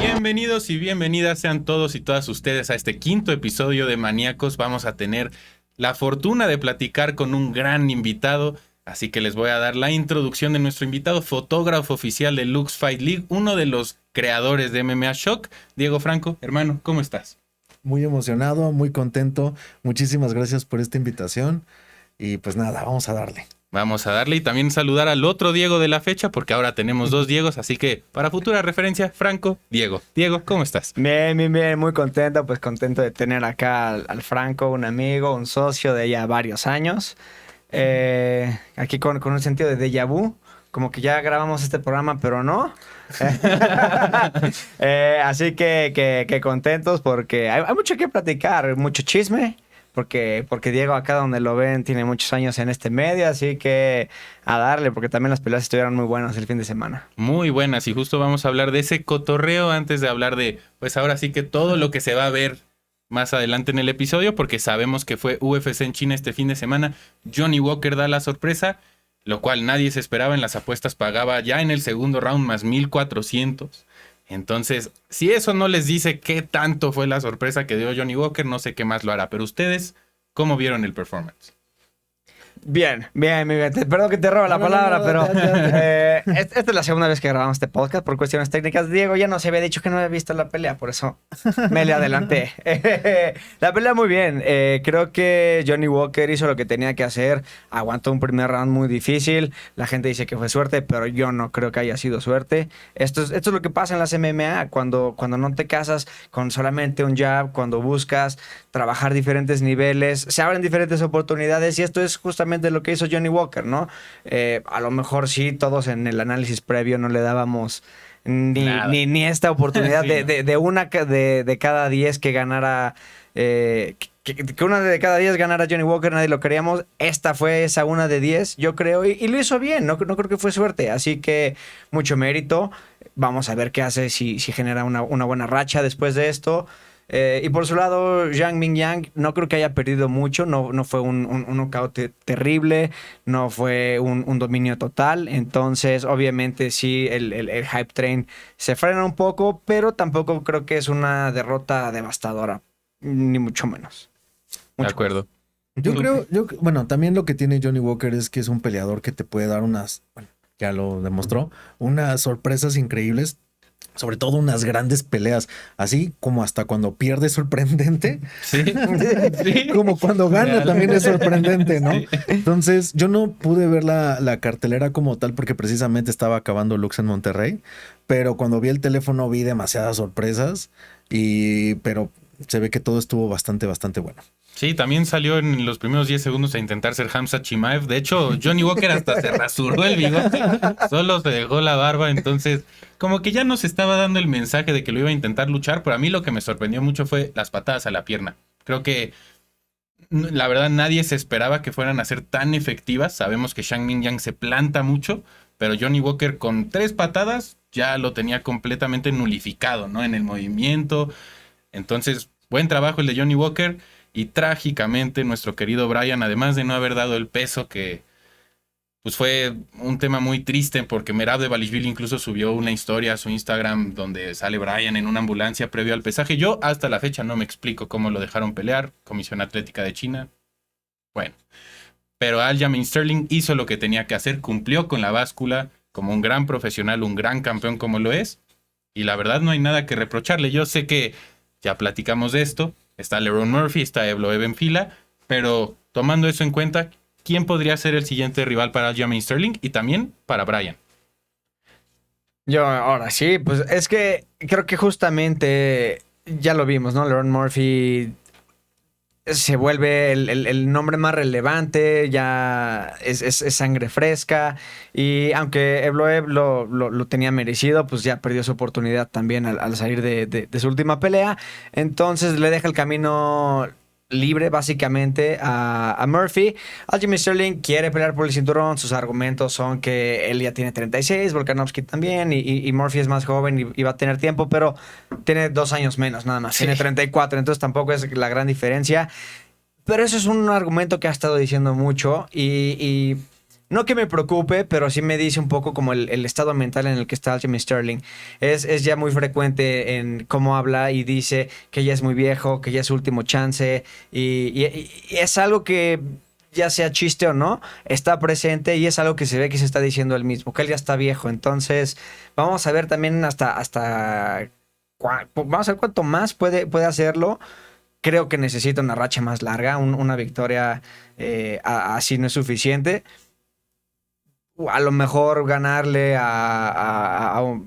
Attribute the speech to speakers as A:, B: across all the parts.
A: Bienvenidos y bienvenidas sean todos y todas ustedes a este quinto episodio de Maníacos. Vamos a tener la fortuna de platicar con un gran invitado, así que les voy a dar la introducción de nuestro invitado, fotógrafo oficial de Lux Fight League, uno de los creadores de MMA Shock. Diego Franco, hermano, ¿cómo estás?
B: Muy emocionado, muy contento. Muchísimas gracias por esta invitación. Y pues nada, vamos a darle.
A: Vamos a darle y también saludar al otro Diego de la fecha, porque ahora tenemos dos Diegos, así que para futura referencia, Franco, Diego. Diego, ¿cómo estás?
C: Bien, muy contento, pues contento de tener acá al Franco, un amigo, un socio de ya varios años. Aquí con un sentido de déjà vu, como que ya grabamos este programa, pero no. Así que contentos porque hay mucho que platicar, mucho chisme. Porque Diego acá donde lo ven tiene muchos años en este medio, así que a darle, porque también las peleas estuvieron muy buenas el fin de semana.
A: Muy buenas, y justo vamos a hablar de ese cotorreo antes de hablar de, pues ahora sí que todo lo que se va a ver más adelante en el episodio, porque sabemos que fue UFC en China este fin de semana. Johnny Walker da la sorpresa, lo cual nadie se esperaba. En las apuestas pagaba ya en el segundo round más 1,400. Entonces, si eso no les dice qué tanto fue la sorpresa que dio Johnny Walker, no sé qué más lo hará. Pero ustedes, ¿cómo vieron el performance?
C: Bien. Perdón que te robo la palabra, pero esta es la segunda vez que grabamos este podcast por cuestiones técnicas. Diego ya nos había dicho que no había visto la pelea, por eso me le adelanté. La pelea muy bien. Creo que Johnny Walker hizo lo que tenía que hacer. Aguantó un primer round muy difícil. La gente dice que fue suerte, pero yo no creo que haya sido suerte. Esto es lo que pasa en las MMA. Cuando no te casas con solamente un jab, cuando buscas trabajar diferentes niveles, se abren diferentes oportunidades, y esto es justamente lo que hizo Johnny Walker, ¿no? A lo mejor sí, todos en el análisis previo no le dábamos ni esta oportunidad
A: Sí,
C: de una de cada 10 que ganara, que una de cada 10 ganara Johnny Walker, nadie lo queríamos. Esta fue esa una de 10, yo creo, y lo hizo bien, no creo que fue suerte, así que mucho mérito. Vamos a ver qué hace, si genera una buena racha después de esto. Y por su lado, Zhang Mingyang no creo que haya perdido mucho, no fue un knockout terrible, no fue un dominio total. Entonces, obviamente sí, el hype train se frena un poco, pero tampoco creo que es una derrota devastadora, ni mucho menos.
A: De acuerdo.
B: Bueno, también lo que tiene Johnny Walker es que es un peleador que te puede dar bueno, ya lo demostró, unas sorpresas increíbles. Sobre todo unas grandes peleas, así como hasta cuando pierde es sorprendente.
A: Sí.
B: Como cuando gana
A: Real.
B: también es sorprendente, ¿no?
A: Sí.
B: Entonces, yo no pude ver la cartelera como tal porque precisamente estaba acabando Lux en Monterrey, pero cuando vi el teléfono vi demasiadas sorpresas, pero se ve que todo estuvo bastante bueno.
A: Sí, también salió en los primeros 10 segundos a intentar ser Hamza Chimaev. De hecho, Johnny Walker hasta se rasuró el bigote, solo se dejó la barba. Entonces, como que ya nos estaba dando el mensaje de que lo iba a intentar luchar, pero a mí lo que me sorprendió mucho fue las patadas a la pierna. Creo que, la verdad, nadie se esperaba que fueran a ser tan efectivas. Sabemos que Zhang Mingyang se planta mucho, pero Johnny Walker con 3 patadas ya lo tenía completamente nulificado, ¿no? En el movimiento. Entonces, buen trabajo el de Johnny Walker. Y trágicamente nuestro querido Bryan, además de no haber dado el peso, que pues fue un tema muy triste, porque Merab Dvalishvili incluso subió una historia a su Instagram donde sale Bryan en una ambulancia previo al pesaje. Yo hasta la fecha no me explico cómo lo dejaron pelear. Comisión Atlética de China. Bueno, pero Aljamain Sterling hizo lo que tenía que hacer, cumplió con la báscula como un gran profesional, un gran campeón como lo es. Y la verdad no hay nada que reprocharle. Yo sé que ya platicamos de esto. Está Lerone Murphy, está Evloev en fila, pero tomando eso en cuenta, ¿quién podría ser el siguiente rival para Aljamain Sterling y también para Bryan?
C: Yo, ahora sí, pues es que creo que justamente ya lo vimos, ¿no? Lerone Murphy se vuelve el nombre más relevante, ya es sangre fresca, y aunque Evloev lo tenía merecido, pues ya perdió su oportunidad también al salir de su última pelea. Entonces le deja el camino libre básicamente a Murphy. Aljamain Sterling quiere pelear por el cinturón. Sus argumentos son que él ya tiene 36, Volkanovski también, y Murphy es más joven y va a tener tiempo, pero tiene 2 años menos nada más. Sí. Tiene 34, entonces tampoco es la gran diferencia. Pero eso es un argumento que ha estado diciendo mucho, y no que me preocupe, pero sí me dice un poco como el estado mental en el que está Aljamain Sterling. Es ya muy frecuente en cómo habla y dice que ya es muy viejo, que ya es su último chance y es algo que ya sea chiste o no, está presente y es algo que se ve que se está diciendo él mismo, que él ya está viejo. Entonces, vamos a ver también vamos a ver cuánto más puede hacerlo. Creo que necesita una racha más larga, una victoria así no es suficiente. A lo mejor ganarle al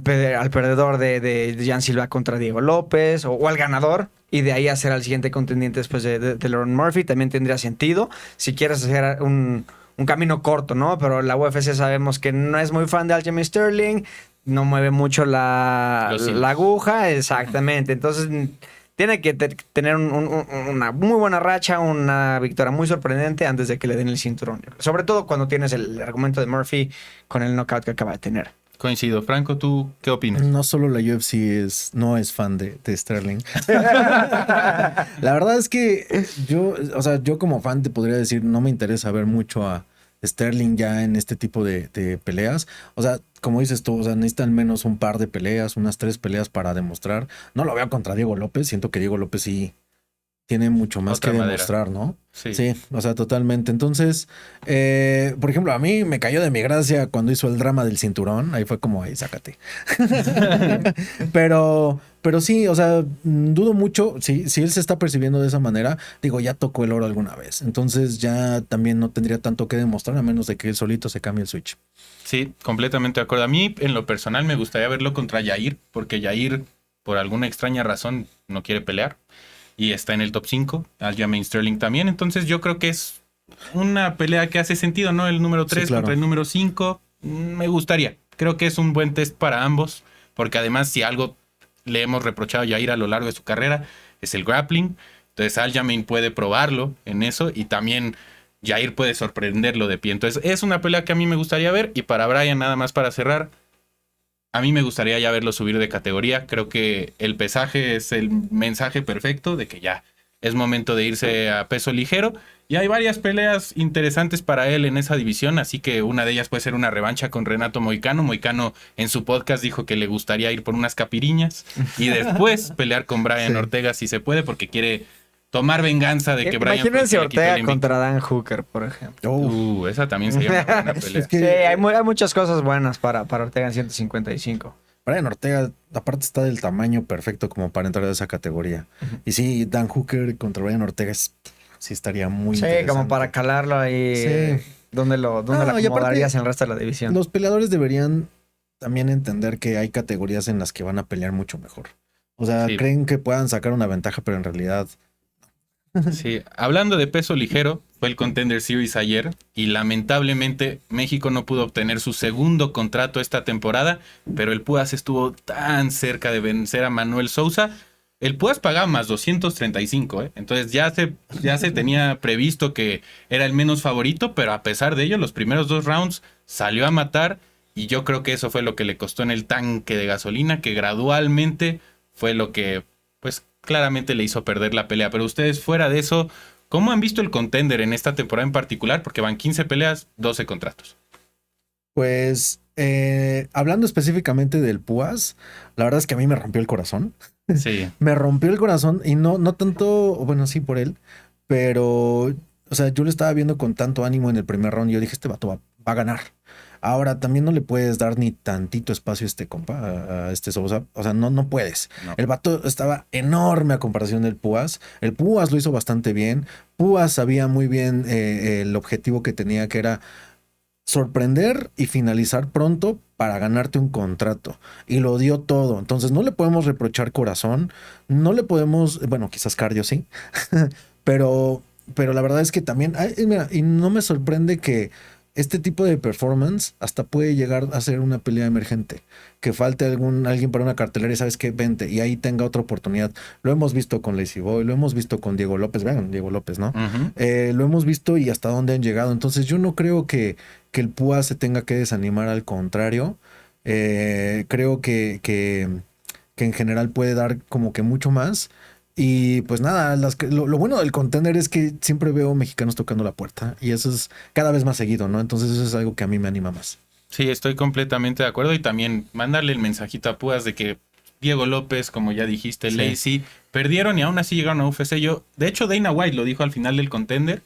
C: perdedor de Jan Silva contra Diego López o al ganador y de ahí hacer al siguiente contendiente después de Lauren Murphy también tendría sentido si quieres hacer un camino corto, ¿no? Pero la UFC sabemos que no es muy fan de Aljamain Sterling, no mueve mucho la aguja, exactamente. Entonces tiene que tener una muy buena racha, una victoria muy sorprendente antes de que le den el cinturón. Sobre todo cuando tienes el argumento de Murphy con el knockout que acaba de tener.
A: Coincido. Franco, ¿tú qué opinas?
B: No solo la UFC no es fan de Sterling. La verdad es que yo como fan te podría decir, no me interesa ver mucho a Sterling ya en este tipo de peleas. O sea, como dices tú, o sea, necesita al menos un par de peleas, unas 3 peleas para demostrar. No lo veo contra Diego López, siento que Diego López sí tiene mucho más
A: Otra
B: que
A: madera.
B: demostrar, ¿no?
A: Sí,
B: o sea, totalmente. Entonces, por ejemplo, a mí me cayó de mi gracia cuando hizo el drama del cinturón. Ahí fue como, ahí, sácate. pero sí, o sea, dudo mucho. Si él se está percibiendo de esa manera, digo, ya tocó el oro alguna vez. Entonces ya también no tendría tanto que demostrar a menos de que él solito se cambie el switch.
A: Sí, completamente de acuerdo. A mí, en lo personal, me gustaría verlo contra Yair, porque Yair, por alguna extraña razón, no quiere pelear. Y está en el top 5, Aljamain Sterling también. Entonces yo creo que es una pelea que hace sentido, ¿no? El número 3
B: claro.
A: contra el número 5. Me gustaría. Creo que es un buen test para ambos. Porque además, si algo le hemos reprochado a Yair a lo largo de su carrera, es el grappling. Entonces Aljamain puede probarlo en eso. Y también Yair puede sorprenderlo de pie. Entonces es una pelea que a mí me gustaría ver. Y para Brian, nada más para cerrar, a mí me gustaría ya verlo subir de categoría. Creo que el pesaje es el mensaje perfecto de que ya es momento de irse a peso ligero. Y hay varias peleas interesantes para él en esa división, así que una de ellas puede ser una revancha con Renato Moicano. Moicano en su podcast dijo que le gustaría ir por unas capiriñas y después pelear con Brian Ortega si se puede, porque quiere tomar venganza de que Brian...
C: Imagínense Ortega contra Dan Hooker, por ejemplo.
A: Esa también sería una buena pelea.
B: Es que-
C: Sí, hay muchas cosas buenas para Ortega en 155.
B: Brian Ortega, aparte, está del tamaño perfecto como para entrar a esa categoría. Y sí, Dan Hooker contra Brian Ortega sí estaría muy
C: Sí,
B: interesante.
C: como para calarlo ahí.
B: Sí.
C: ¿Dónde lo
B: No, y aparte,
C: acomodarías en el resto de la división?
B: Los peleadores deberían también entender que hay categorías en las que van a pelear mucho mejor. O sea,
A: Sí.
B: creen que puedan sacar una ventaja, pero en realidad...
A: Sí, hablando de peso ligero, fue el Contender Series ayer y lamentablemente México no pudo obtener su segundo contrato esta temporada, pero el Puas estuvo tan cerca de vencer a Manuel Sousa. El Puas pagaba más 235, entonces ya se tenía previsto que era el menos favorito, pero a pesar de ello, los primeros 2 rounds salió a matar y yo creo que eso fue lo que le costó en el tanque de gasolina, que gradualmente fue lo que, pues, claramente le hizo perder la pelea. Pero ustedes, fuera de eso, ¿cómo han visto el Contender en esta temporada en particular? Porque van 15 peleas, 12 contratos.
B: Pues, hablando específicamente del Puas, la verdad es que a mí me rompió el corazón.
A: Sí.
B: Me rompió el corazón y no tanto, bueno, sí por él, pero, o sea, yo lo estaba viendo con tanto ánimo en el primer round y yo dije, este vato va a ganar. Ahora, también no le puedes dar ni tantito espacio a este compa, a este Sousa. O sea, no puedes.
A: No.
B: El vato estaba enorme a comparación del Puas. El Puas lo hizo bastante bien. Puas sabía muy bien el objetivo que tenía, que era sorprender y finalizar pronto para ganarte un contrato. Y lo dio todo. Entonces no le podemos reprochar corazón. No le podemos, bueno, quizás cardio sí. pero la verdad es que también, mira, y no me sorprende que este tipo de performance hasta puede llegar a ser una pelea emergente. Que falte alguien para una cartelera y sabes que vente y ahí tenga otra oportunidad. Lo hemos visto con Lazy Boy, lo hemos visto con Diego López. Vean, Diego López, ¿no?
A: Uh-huh.
B: Lo hemos visto y hasta dónde han llegado. Entonces yo no creo que el Púa se tenga que desanimar, al contrario. Creo que en general puede dar como que mucho más. Y pues nada, lo bueno del Contender es que siempre veo mexicanos tocando la puerta y eso es cada vez más seguido, ¿no? Entonces eso es algo que a mí me anima más.
A: Sí, estoy completamente de acuerdo y también mandarle el mensajito a Púas de que Diego López, como ya dijiste,
B: Sí.
A: Lacey, perdieron y aún así llegaron a UFC. De hecho, Dana White lo dijo al final del Contender,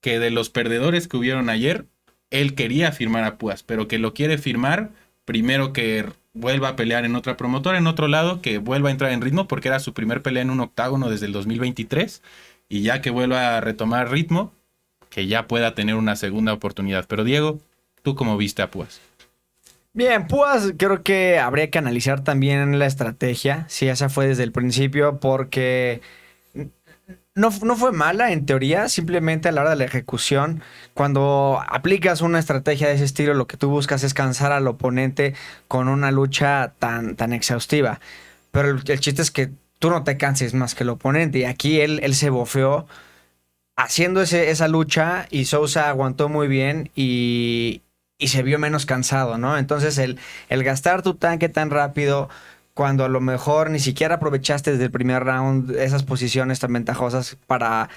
A: que de los perdedores que hubieron ayer, él quería firmar a Púas, pero que lo quiere firmar primero que vuelva a pelear en otra promotora, en otro lado, que vuelva a entrar en ritmo, porque era su primer pelea en un octágono desde el 2023, y ya que vuelva a retomar ritmo, que ya pueda tener una segunda oportunidad. Pero Diego, ¿tú cómo viste a Púas?
C: Bien, Púas creo que habría que analizar también la estrategia, si esa fue desde el principio, porque no fue mala en teoría, simplemente a la hora de la ejecución, cuando aplicas una estrategia de ese estilo, lo que tú buscas es cansar al oponente con una lucha tan exhaustiva. Pero el chiste es que tú no te canses más que el oponente, y aquí él se bofeó haciendo esa lucha y Sousa aguantó muy bien y se vio menos cansado, ¿no? Entonces el gastar tu tanque tan rápido cuando a lo mejor ni siquiera aprovechaste desde el primer round esas posiciones tan ventajosas para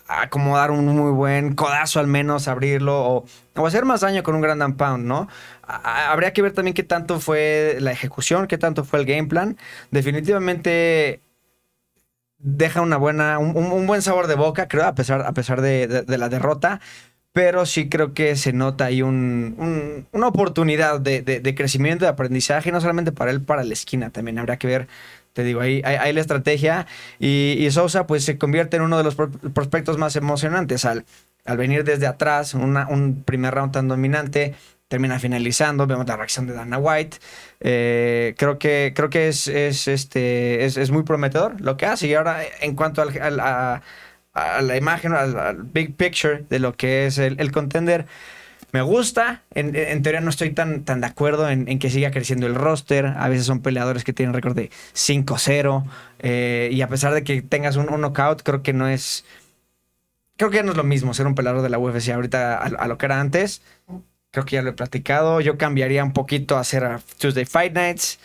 C: acomodar un muy buen codazo al menos, abrirlo o hacer más daño con un Ground and Pound, ¿no? Habría que ver también qué tanto fue la ejecución, qué tanto fue el game plan. Definitivamente deja un buen sabor de boca, creo, a pesar de la derrota. Pero sí creo que se nota ahí una oportunidad de crecimiento, de aprendizaje, no solamente para él, para la esquina también. Habrá que ver, te digo, ahí la estrategia. Y Sousa pues se convierte en uno de los prospectos más emocionantes al venir desde atrás, un primer round tan dominante. Termina finalizando, vemos la reacción de Dana White. Creo que es muy prometedor lo que hace. Y ahora, en cuanto a la imagen, al big picture de lo que es el Contender, me gusta. En teoría no estoy tan de acuerdo en que siga creciendo el roster. A veces son peleadores que tienen récord de 5-0. Y a pesar de que tengas un knockout, creo que ya no es lo mismo ser un peleador de la UFC ahorita a lo que era antes. Creo que ya lo he platicado. Yo cambiaría un poquito a hacer Tuesday Fight Nights.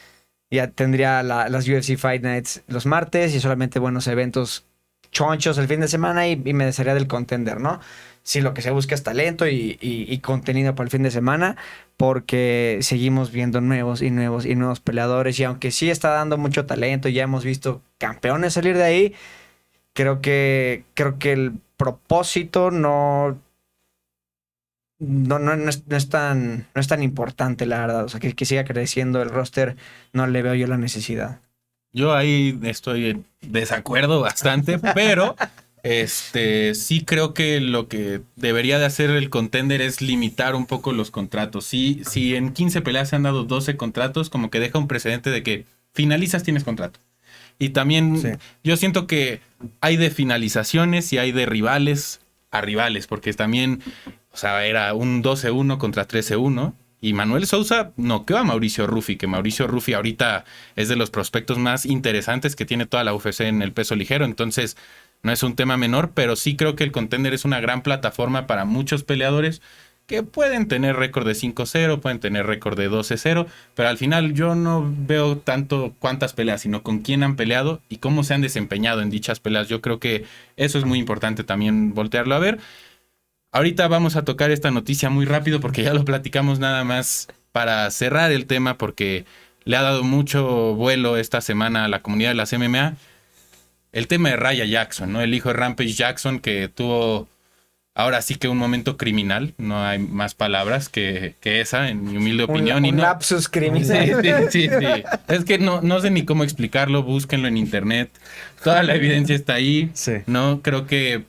C: Ya tendría las UFC Fight Nights los martes y solamente buenos eventos chonchos el fin de semana y me desharía del Contender, ¿no? Sí, lo que se busca es talento y contenido para el fin de semana, porque seguimos viendo nuevos peleadores, y aunque sí está dando mucho talento y ya hemos visto campeones salir de ahí, creo que el propósito no es tan importante, la verdad. O sea, que siga creciendo el roster, no le veo yo la necesidad.
A: Yo ahí estoy en desacuerdo bastante, pero sí creo que lo que debería de hacer el Contender es limitar un poco los contratos. Si en 15 peleas se han dado 12 contratos, como que deja un precedente de que finalizas, tienes contrato. Y también
B: Sí.
A: yo siento que hay de finalizaciones y hay de rivales a rivales, porque también, o sea, era un 12-1 contra 13-1. Y Manuel Sousa noqueó a Mauricio Ruffi, que Mauricio Ruffi ahorita es de los prospectos más interesantes que tiene toda la UFC en el peso ligero. Entonces, no es un tema menor, pero sí creo que el Contender es una gran plataforma para muchos peleadores que pueden tener récord de 5-0, pueden tener récord de 12-0, pero al final yo no veo tanto cuántas peleas, sino con quién han peleado y cómo se han desempeñado en dichas peleas. Yo creo que eso es muy importante también voltearlo a ver. Ahorita vamos a tocar esta noticia muy rápido porque ya lo platicamos, nada más para cerrar el tema, porque le ha dado mucho vuelo esta semana a la comunidad de las MMA. El tema de Raya Jackson, ¿no? El hijo de Rampage Jackson, que tuvo ahora sí que un momento criminal. No hay más palabras que esa, en mi humilde opinión.
C: Un lapsus criminal.
A: Sí. Es que no sé ni cómo explicarlo. Búsquenlo en internet. Toda la evidencia está ahí.
B: Sí.
A: No, creo que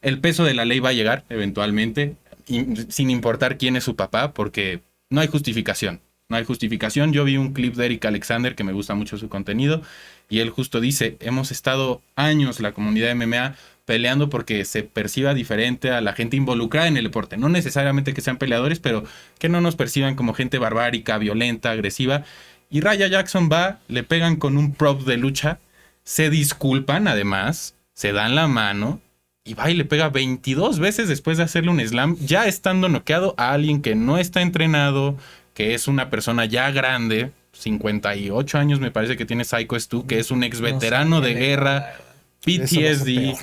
A: el peso de la ley va a llegar eventualmente, sin importar quién es su papá, porque no hay justificación. No hay justificación. Yo vi un clip de Eric Alexander, que me gusta mucho su contenido, y él justo dice, hemos estado años la comunidad MMA peleando porque se perciba diferente a la gente involucrada en el deporte. No necesariamente que sean peleadores, pero que no nos perciban como gente barbárica, violenta, agresiva. Y Raya Jackson va, le pegan con un prop de lucha, se disculpan además, se dan la mano, y va y le pega 22 veces después de hacerle un slam, ya estando noqueado a alguien que no está entrenado, que es una persona ya grande, 58 años me parece que tiene Psycho Stu, que es un ex veterano de guerra, PTSD,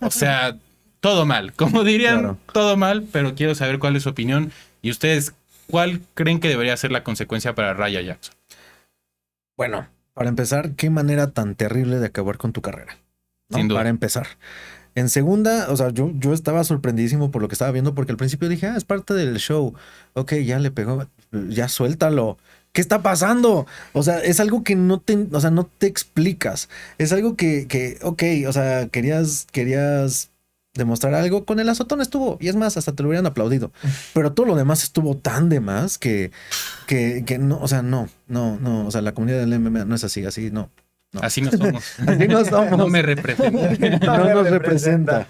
A: o sea, todo mal. Como dirían,
B: Claro.
A: todo mal, pero quiero saber cuál es su opinión. Y ustedes, ¿cuál creen que debería ser la consecuencia para Raya Jackson?
B: Bueno, para empezar, qué manera tan terrible de acabar con tu carrera, ¿no?
A: Sin duda.
B: Para empezar. En segunda, o sea, yo estaba sorprendidísimo por lo que estaba viendo, porque al principio dije, es parte del show. Ok, ya le pegó, ya suéltalo. ¿Qué está pasando? O sea, es algo que no te explicas. Es algo ok, o sea, querías demostrar algo. Con el azotón estuvo, y es más, hasta te lo hubieran aplaudido. Pero todo lo demás estuvo tan de más que no, o sea, no. O sea, la comunidad del MMA no es así, no.
A: Así no somos.
B: Así no somos.
A: No me representa.
B: No nos representa.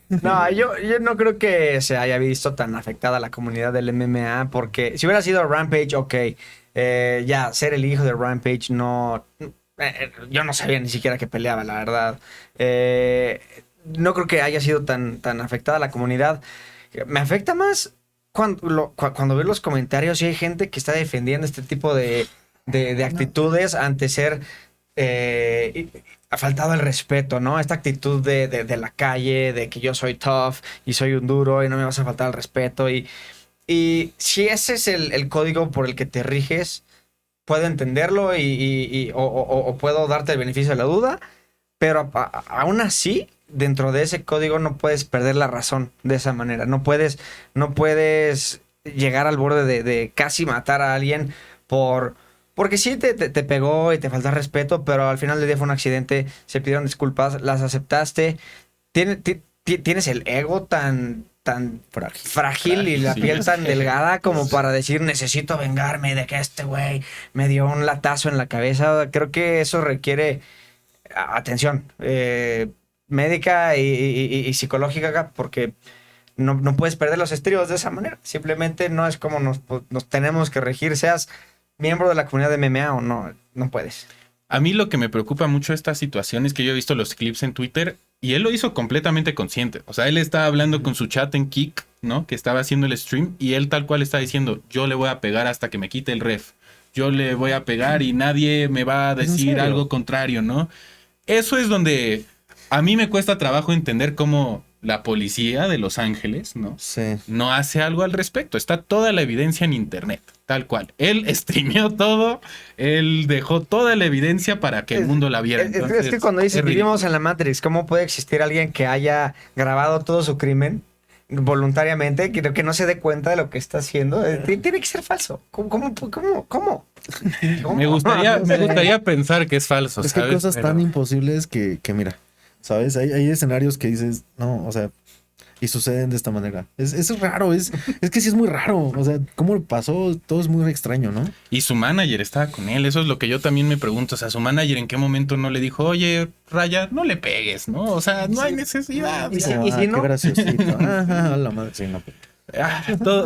C: No, yo no creo que se haya visto tan afectada la comunidad del MMA, porque si hubiera sido Rampage, ok, ya ser el hijo de Rampage no... yo no sabía ni siquiera que peleaba, la verdad. No creo que haya sido tan afectada la comunidad. Me afecta más cuando veo los comentarios y hay gente que está defendiendo este tipo de actitudes ante ser... ha faltado el respeto, ¿no? Esta actitud de la calle, de que yo soy tough y soy un duro y no me vas a faltar el respeto. Y si ese es el código por el que te riges, puedo entenderlo o puedo darte el beneficio de la duda, pero aún así, dentro de ese código no puedes perder la razón de esa manera. No puedes llegar al borde de casi matar a alguien porque sí te pegó y te falta respeto, pero al final del día fue un accidente, se pidieron disculpas, las aceptaste. Tienes el ego tan frágil y la
A: Sí.
C: piel tan delgada como para decir, necesito vengarme de que este güey me dio un latazo en la cabeza. Creo que eso requiere atención médica y psicológica, porque no puedes perder los estribos de esa manera. Simplemente no es como nos tenemos que regir, seas miembro de la comunidad de MMA o no puedes.
A: A mí lo que me preocupa mucho de esta situación es que yo he visto los clips en Twitter y él lo hizo completamente consciente. O sea, él estaba hablando con su chat en Kick, ¿no? Que estaba haciendo el stream y él tal cual está diciendo, yo le voy a pegar hasta que me quite el ref. Yo le voy a pegar y nadie me va a decir algo contrario, ¿no? Eso es donde a mí me cuesta trabajo entender cómo la policía de Los Ángeles, ¿no?
B: Sí.
A: No hace algo al respecto. Está toda la evidencia en internet, tal cual. Él streameó todo, él dejó toda la evidencia para que el mundo la viera.
C: Es que cuando dices, vivimos en la Matrix, ¿cómo puede existir alguien que haya grabado todo su crimen voluntariamente, que no se dé cuenta de lo que está haciendo? Tiene que ser falso. ¿Cómo?
A: Me gustaría pensar que es falso,
B: Es que hay
A: ¿sabes?
B: cosas tan imposibles que mira, ¿sabes? Hay escenarios que dices, no, o sea, y suceden de esta manera. Es raro, es que sí es muy raro. O sea, ¿cómo pasó? Todo es muy extraño, ¿no?
A: Y su manager estaba con él, eso es lo que yo también me pregunto. O sea, su manager en qué momento no le dijo, oye, Raya, no le pegues, ¿no? O sea, no hay necesidad.
C: Y si
B: Qué
C: no?
B: graciosito. Ajá, la madre. Sí, no.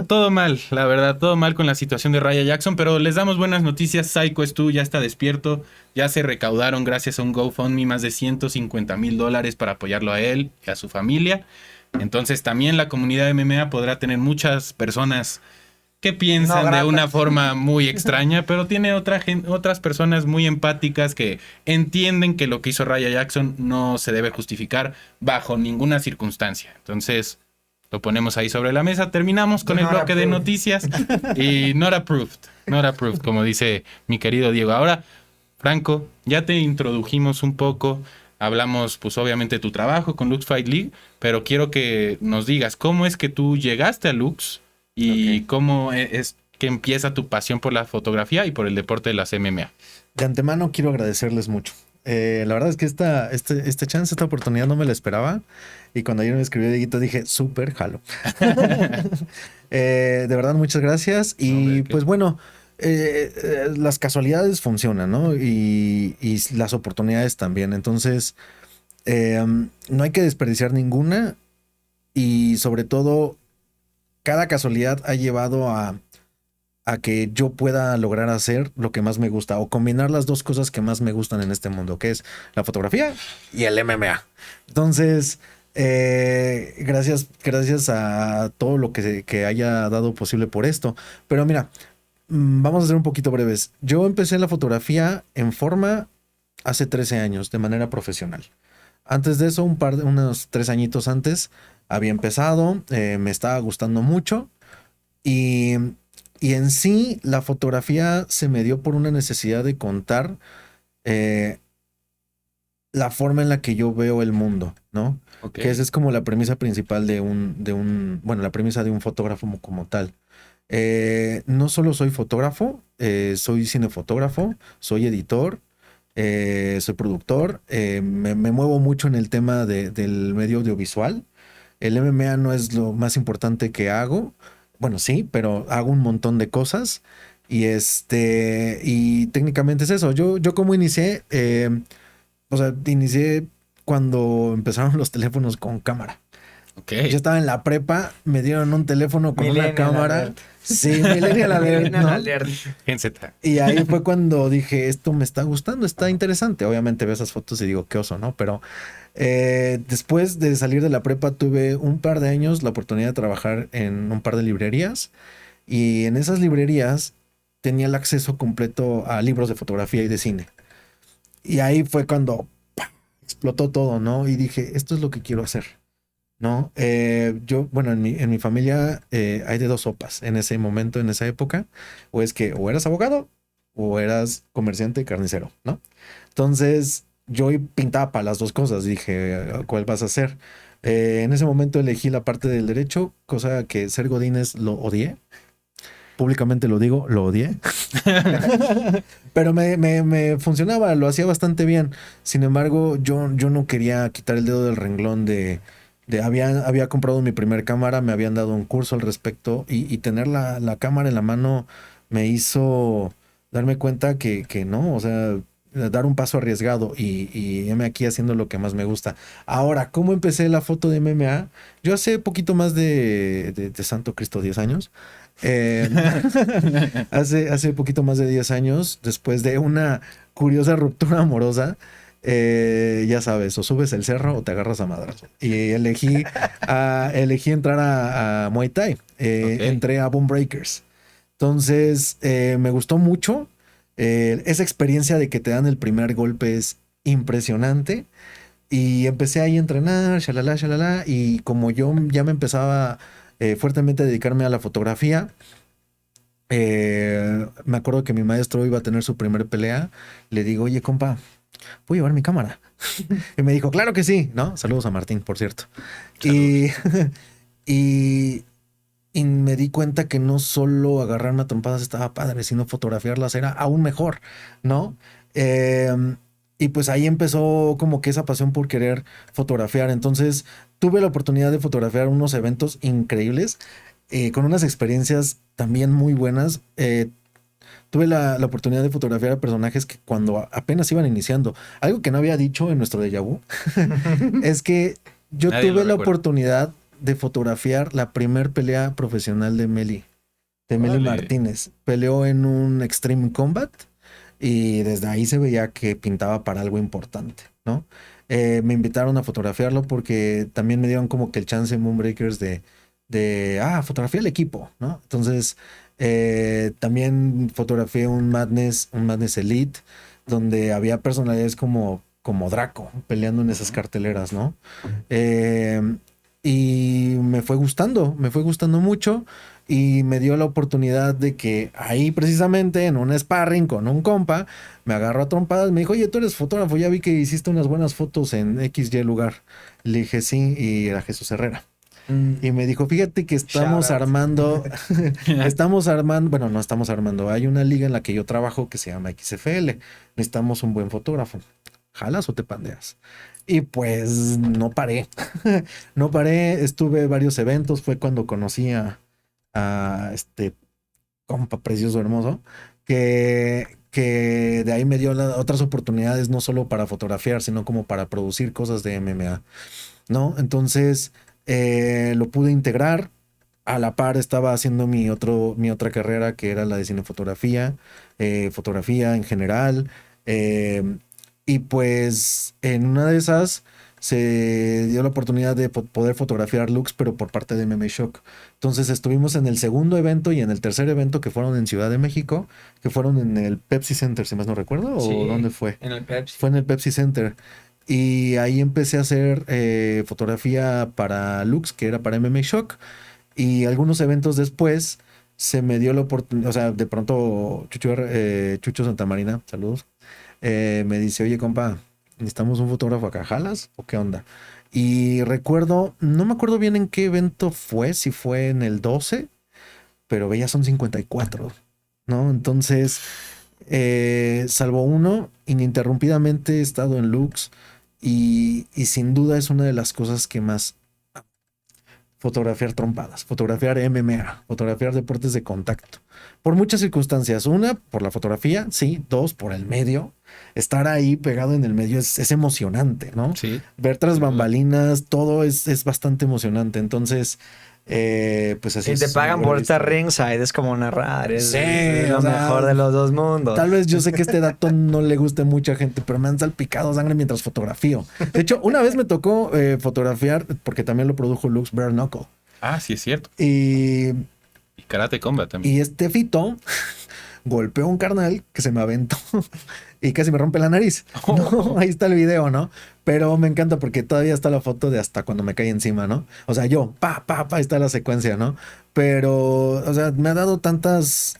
A: Todo mal, la verdad, todo mal con la situación de Raya Jackson, pero les damos buenas noticias. Psycho Stu ya está despierto, ya se recaudaron gracias a un GoFundMe más de $150,000 para apoyarlo a él y a su familia. Entonces también la comunidad de MMA podrá tener muchas personas que piensan de una forma muy extraña, pero tiene otras personas muy empáticas que entienden que lo que hizo Raya Jackson no se debe justificar bajo ninguna circunstancia. Entonces lo ponemos ahí sobre la mesa. Terminamos con el bloque de noticias y not approved, como dice mi querido Diego. Ahora, Franco, ya te introdujimos un poco. Hablamos, pues obviamente, de tu trabajo con Lux Fight League, pero quiero que nos digas cómo es que tú llegaste a Lux y cómo es que empieza tu pasión por la fotografía y por el deporte de las MMA.
B: De antemano quiero agradecerles mucho. La verdad es que esta oportunidad no me la esperaba. Y cuando ayer me escribió Dieguito dije, súper jalo. De verdad, muchas gracias. Y pues bueno, las casualidades funcionan, ¿no? Y las oportunidades también. Entonces, no hay que desperdiciar ninguna. Y sobre todo, cada casualidad ha llevado a que yo pueda lograr hacer lo que más me gusta o combinar las dos cosas que más me gustan en este mundo, que es la fotografía y el MMA. Entonces, gracias a todo lo que haya dado posible por esto. Pero mira, vamos a ser un poquito breves. Yo empecé la fotografía en forma hace 13 años de manera profesional. Antes de eso, unos 3 añitos antes, había empezado, me estaba gustando mucho y, y en sí la fotografía se me dio por una necesidad de contar eh, la forma en la que yo veo el mundo, ¿no?
A: Ok.
B: Que esa es como la premisa principal bueno, la premisa de un fotógrafo como tal. No solo soy fotógrafo, soy cinefotógrafo, soy editor, soy productor, me muevo mucho en el tema del medio audiovisual. El MMA no es lo más importante que hago, bueno, sí, pero hago un montón de cosas y técnicamente es eso. Yo como inicié, o sea, inicié cuando empezaron los teléfonos con cámara.
A: Ok.
B: Yo estaba en la prepa, me dieron un teléfono con una
C: Millennial
B: cámara.
C: alert.
B: Sí, Millennial Alert,
C: Millennial
B: ¿no?
C: alert.
A: Gen Z.
B: Y ahí fue cuando dije, esto me está gustando, está interesante. Obviamente veo esas fotos y digo, qué oso, ¿no? Pero después de salir de la prepa tuve un par de años la oportunidad de trabajar en un par de librerías. Y en esas librerías tenía el acceso completo a libros de fotografía y de cine. Y ahí fue cuando ¡pah! Explotó todo, ¿no? Y dije, esto es lo que quiero hacer, ¿no? Bueno, en mi familia hay de dos sopas en ese momento, en esa época. O es que o eras abogado o eras comerciante carnicero, ¿no? Entonces yo pintaba para las dos cosas. Dije, ¿cuál vas a hacer? En ese momento elegí la parte del derecho, cosa que ser godínez lo odié. Públicamente lo digo, lo odié. Pero me funcionaba, lo hacía bastante bien. Sin embargo, yo no quería quitar el dedo del renglón había comprado mi primer cámara, me habían dado un curso al respecto y tener la cámara en la mano me hizo darme cuenta que no, o sea, dar un paso arriesgado y heme aquí haciendo lo que más me gusta. Ahora, ¿cómo empecé la foto de MMA? Yo hace poquito más de Santo Cristo, 10 años. Eh, hace poquito más de 10 años, después de una curiosa ruptura amorosa, ya sabes, o subes el cerro o te agarras a madras. Y elegí entrar a Muay Thai.
A: Ok.
B: Entré a Bone Breakers. Entonces, me gustó mucho. Esa experiencia de que te dan el primer golpe es impresionante. Y empecé ahí a entrenar, shalala, shalala. Y como yo ya me empezaba fuertemente a dedicarme a la fotografía, me acuerdo que mi maestro iba a tener su primer pelea. Le digo, oye, compa, ¿puedo llevar mi cámara? Y me dijo, claro que sí, ¿no? Saludos a Martín, por cierto. Y, y, y me di cuenta que no solo agarrarme a trompadas estaba padre, sino fotografiarlas era aún mejor, ¿no? Y pues ahí empezó como que esa pasión por querer fotografiar. Entonces tuve la oportunidad de fotografiar unos eventos increíbles, con unas experiencias también muy buenas. Tuve la oportunidad de fotografiar a personajes que cuando apenas iban iniciando, algo que no había dicho en nuestro déjà vu, es que yo
A: Nadie lo
B: tuve la
A: recuerda.
B: oportunidad de fotografiar la primer pelea profesional de Meli
A: Órale.
B: Martínez. Peleó en un Extreme Combat y desde ahí se veía que pintaba para algo importante, ¿no? Me invitaron a fotografiarlo porque también me dieron como que el chance en Moonbreakers fotografía el equipo, ¿no? Entonces, también fotografié un Madness Elite, donde había personalidades como Draco peleando en esas carteleras, ¿no? Eh, y me fue gustando mucho y me dio la oportunidad de que ahí precisamente en un sparring con un compa, me agarró a trompadas, me dijo, oye, tú eres fotógrafo, ya vi que hiciste unas buenas fotos en XY lugar. Le dije, sí, y era Jesús Herrera. Y me dijo, fíjate que estamos
C: Shout out.
B: armando, bueno, no estamos armando, hay una liga en la que yo trabajo que se llama XFL, necesitamos un buen fotógrafo, ¿jalas o te pandeas? Y pues no paré, no paré, estuve varios eventos, fue cuando conocí a este compa precioso, hermoso, que de ahí me dio otras oportunidades, no solo para fotografiar, sino como para producir cosas de MMA, ¿no? Entonces lo pude integrar. A la par estaba haciendo mi otra carrera que era la de cinefotografía, fotografía en general. Y pues en una de esas se dio la oportunidad de poder fotografiar looks, pero por parte de MMA Shock. Entonces estuvimos en el segundo evento y en el tercer evento que fueron en Ciudad de México, que fueron en el Pepsi Center, si más no recuerdo,
C: Sí,
B: o dónde fue.
C: en el Pepsi.
B: Fue en el Pepsi Center. Y ahí empecé a hacer fotografía para Lux, que era para MMA Shock. Y algunos eventos después se me dio la oportunidad, o sea, de pronto Chucho Santamarina, saludos, me dice, oye, compa, necesitamos un fotógrafo acá, ¿jalas? ¿O qué onda? Y recuerdo, no me acuerdo bien en qué evento fue, si fue en el 12, pero ya son 54, ¿no? Entonces, salvo uno, ininterrumpidamente he estado en Lux y sin duda es una de las cosas que más fotografiar trompadas, fotografiar MMA, fotografiar deportes de contacto. Por muchas circunstancias. Una, por la fotografía, sí. Dos, por el medio. Estar ahí pegado en el medio es emocionante, ¿no?
A: Sí.
B: Ver tras bambalinas, todo es bastante emocionante. Entonces, pues así
C: Y te
B: es.
C: pagan por estar ringside, es como narrar, es lo
B: o sea,
C: mejor de los dos mundos.
B: Tal vez yo sé que este dato no le guste a mucha gente, pero me han salpicado sangre mientras fotografío. De hecho, una vez me tocó fotografiar, porque también lo produjo Lux Bare Knuckle.
A: Ah, sí, es cierto.
B: Y
A: Karate Combat también.
B: Y este Fito golpeó a un carnal que se me aventó y casi me rompe la nariz. No, ahí está el video, ¿no? Pero me encanta porque todavía está la foto de hasta cuando me cae encima, ¿no? O sea, yo, ahí está la secuencia, ¿no? Pero, o sea, me ha dado tantas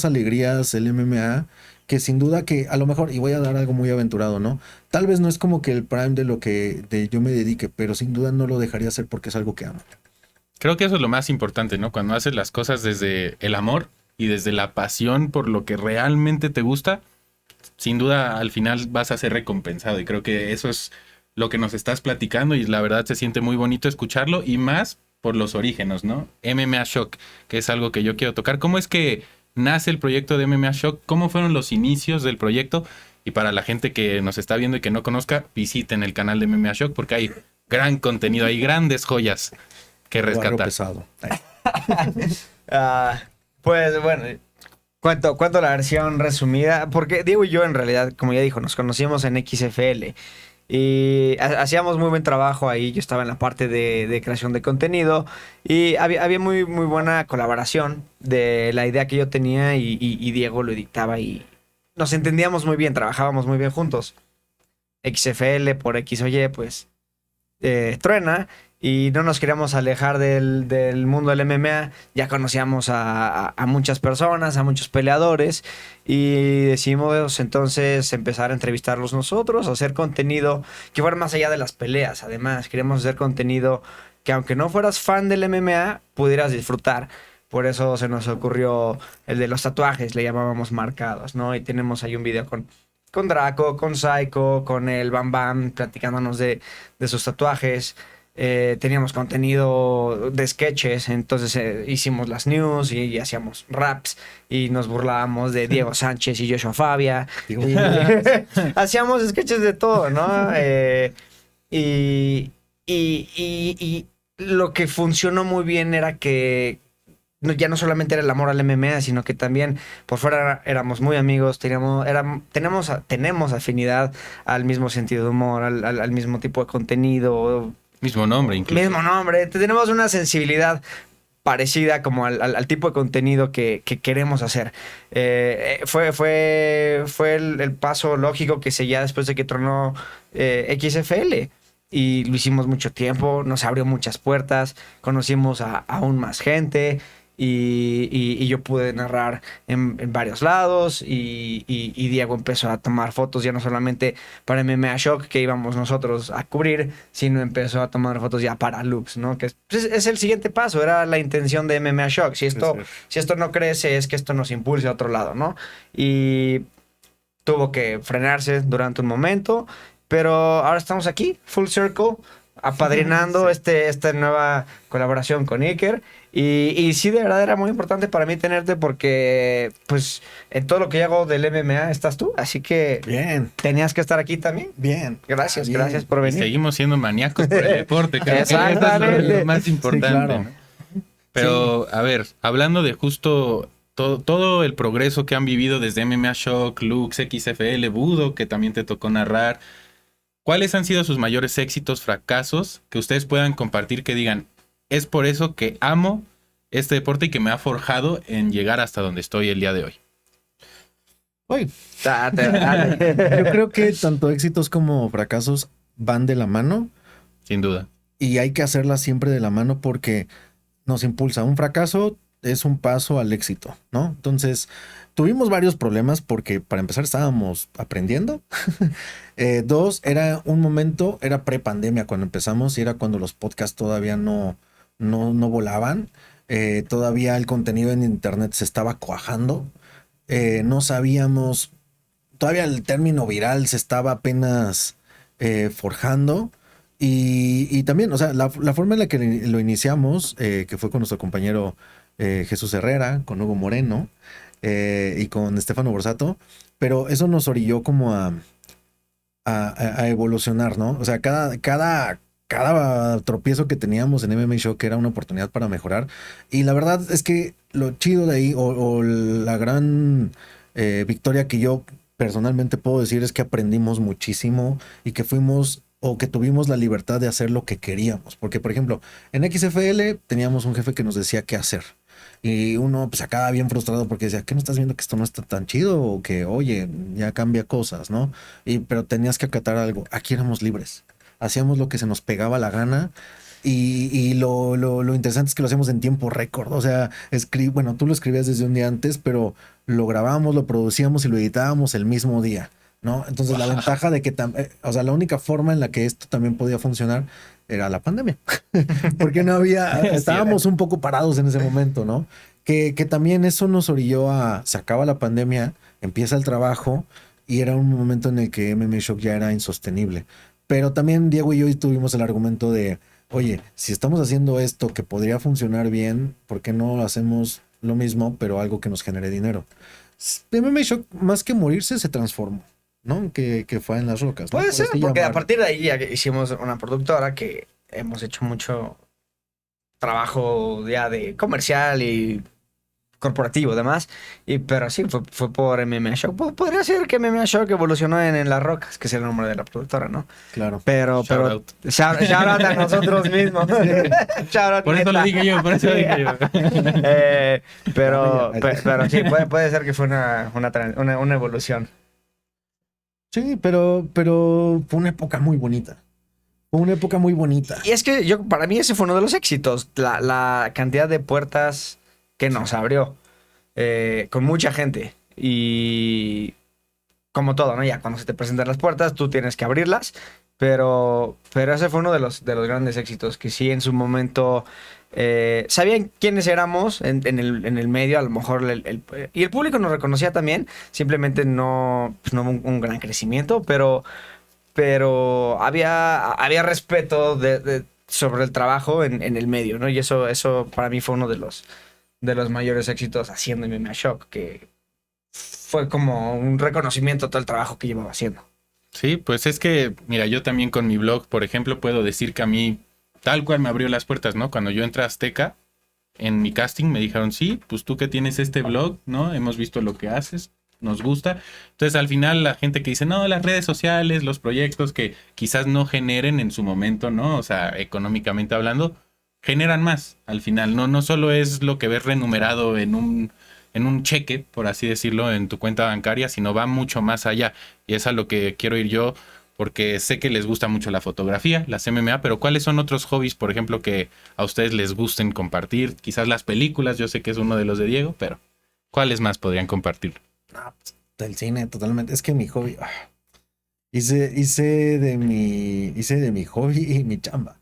B: alegrías el MMA que sin duda que a lo mejor, y voy a dar algo muy aventurado, ¿no? Tal vez no es como que el prime de lo que yo me dedique, pero sin duda no lo dejaría hacer porque es algo que amo.
A: Creo que eso es lo más importante, ¿no? Cuando haces las cosas desde el amor y desde la pasión por lo que realmente te gusta, sin duda al final vas a ser recompensado. Y creo que eso es lo que nos estás platicando y la verdad se siente muy bonito escucharlo y más por los orígenes, ¿no? MMA Shock, que es algo que yo quiero tocar. ¿Cómo es que nace el proyecto de MMA Shock? ¿Cómo fueron los inicios del proyecto? Y para la gente que nos está viendo y que no conozca, visiten el canal de MMA Shock porque hay gran contenido, hay grandes joyas que rescatar.
B: Pesado.
C: Pues bueno, cuento la versión resumida, porque Diego y yo en realidad, como ya dijo, nos conocimos en XFL y hacíamos muy buen trabajo ahí. Yo estaba en la parte de creación de contenido y había muy buena colaboración de la idea que yo tenía y Diego lo editaba y nos entendíamos muy bien, trabajábamos muy bien juntos. XFL por X o Y, pues truena. Y no nos queríamos alejar del mundo del MMA. Ya conocíamos a muchas personas, a muchos peleadores. Y decidimos entonces empezar a entrevistarlos nosotros, a hacer contenido que fuera más allá de las peleas. Además, queríamos hacer contenido que aunque no fueras fan del MMA, pudieras disfrutar. Por eso se nos ocurrió el de los tatuajes, le llamábamos marcados, ¿no? Y tenemos ahí un video con Draco, con Psycho, con el Bam Bam, platicándonos de sus tatuajes. Teníamos contenido de sketches, entonces hicimos las news y hacíamos raps y nos burlábamos de Diego Sánchez y Joshua Fabia. Hacíamos sketches de todo, ¿no? Y lo que funcionó muy bien era que ya no solamente era el amor al MMA, sino que también por fuera éramos muy amigos, tenemos afinidad al mismo sentido de humor, al mismo tipo de contenido.
A: Mismo nombre, incluso.
C: Mismo nombre. Tenemos una sensibilidad parecida como al tipo de contenido que queremos hacer. Fue el paso lógico que seguía después de que tronó XFL. Y lo hicimos mucho tiempo, nos abrió muchas puertas, conocimos a aún más gente. Y yo pude narrar en varios lados y Diego empezó a tomar fotos ya no solamente para MMA Shock que íbamos nosotros a cubrir, sino empezó a tomar fotos ya para Lux, ¿no? Que es el siguiente paso, era la intención de MMA Shock. Si esto no crece, es que esto nos impulse a otro lado, ¿no? Y tuvo que frenarse durante un momento, pero ahora estamos aquí, full circle, apadrinando esta nueva colaboración con Iker. Y sí, de verdad era muy importante para mí tenerte porque, pues, en todo lo que yo hago del MMA estás tú. Así que
B: bien,
C: tenías que estar aquí también.
B: Bien.
C: Gracias por venir.
A: Y seguimos siendo maníacos por el deporte. Creo
C: Exactamente.
A: Que eso es lo más importante.
B: Sí, claro.
A: ¿No? Pero, a ver, hablando de justo todo el progreso que han vivido desde MMA Shock, Lux, XFL, Budo, que también te tocó narrar, ¿cuáles han sido sus mayores éxitos, fracasos que ustedes puedan compartir que digan, es por eso que amo este deporte y que me ha forjado en llegar hasta donde estoy el día de hoy?
B: Yo creo que tanto éxitos como fracasos, van de la mano
A: Sin duda.
B: y hay que hacerlas siempre de la mano porque nos impulsa. Un fracaso es un paso al éxito, ¿no? Entonces, tuvimos varios problemas porque para empezar estábamos aprendiendo. Dos, era un momento, era prepandemia cuando empezamos y era cuando los podcasts todavía no volaban. Todavía el contenido en internet se estaba cuajando. No sabíamos, todavía el término viral se estaba apenas forjando. Y también, o sea, la forma en la que lo iniciamos, que fue con nuestro compañero Jesús Herrera, con Hugo Moreno y con Estefano Borsato, pero eso nos orilló como a evolucionar, ¿no? O sea, cada tropiezo que teníamos en MMA Show que era una oportunidad para mejorar. Y la verdad es que lo chido de ahí, o la gran victoria que yo personalmente puedo decir es que aprendimos muchísimo y que fuimos o que tuvimos la libertad de hacer lo que queríamos. Porque, por ejemplo, en XFL teníamos un jefe que nos decía qué hacer. Y uno pues acaba bien frustrado porque decía, ¿qué no estás viendo que esto no está tan chido? O que, oye, ya cambia cosas, ¿no? Pero tenías que acatar algo. Aquí éramos libres. Hacíamos lo que se nos pegaba la gana. Y lo interesante es que lo hacíamos en tiempo récord. O sea, bueno, tú lo escribías desde un día antes, pero lo grabábamos, lo producíamos y lo editábamos el mismo día, ¿no? Entonces, la ventaja de que, o sea, la única forma en la que esto también podía funcionar era la pandemia. Porque no había, estábamos un poco parados en ese momento, ¿no? Que también eso nos orilló se acaba la pandemia, empieza el trabajo y era un momento en el que MMA Shock ya era insostenible. Pero también Diego y yo tuvimos el argumento de, oye, si estamos haciendo esto que podría funcionar bien, ¿por qué no hacemos lo mismo, pero algo que nos genere dinero? MMA Shock, más que morirse, se transformó, ¿no? Que fue en las rocas, ¿no?
C: Puede ser, porque a partir de ahí ya hicimos una productora que hemos hecho mucho trabajo ya de comercial y corporativo, además. Pero sí, fue por MMA Shock. Podría ser que MMA Shock evolucionó en Las Rocas, que es el nombre de la productora, ¿no?
B: Claro.
A: Shout out.
C: Shout out a nosotros mismos. Shout out,
A: Por eso lo dije yo, por eso lo dije yo.
C: Pero sí, puede ser que fue una evolución.
B: Sí, pero fue una época muy bonita. Fue una época muy bonita.
C: Y es que para mí ese fue uno de los éxitos. La cantidad de puertas que nos abrió con mucha gente. Y como todo, ¿no? Ya cuando se te presentan las puertas, tú tienes que abrirlas. Pero ese fue uno de los grandes éxitos que sí en su momento sabían quiénes éramos en el medio, a lo mejor y el público nos reconocía también, simplemente no hubo un gran crecimiento, pero había respeto sobre el trabajo en el medio, ¿no? Y eso para mí fue uno de los mayores éxitos haciendo MMA Shock, que fue como un reconocimiento a todo el trabajo que llevaba haciendo.
A: Sí, pues es que, mira, yo también con mi blog, por ejemplo, puedo decir que a mí tal cual me abrió las puertas, ¿no? Cuando yo entré a Azteca, en mi casting me dijeron, sí, pues tú que tienes este blog, ¿no? Hemos visto lo que haces, nos gusta. Entonces, al final, la gente que dice, no, las redes sociales, los proyectos que quizás no generen en su momento, ¿no? O sea, económicamente hablando, generan más al final. No solo es lo que ves renumerado en un cheque, por así decirlo, en tu cuenta bancaria, sino va mucho más allá. Y es a lo que quiero ir yo, porque sé que les gusta mucho la fotografía, las MMA, pero ¿cuáles son otros hobbies, por ejemplo, que a ustedes les gusten compartir? Quizás las películas, yo sé que es uno de los de Diego, pero ¿cuáles más podrían compartir?
B: No, pues, del cine, totalmente. Es que mi hobby... hice de mi hobby y mi chamba.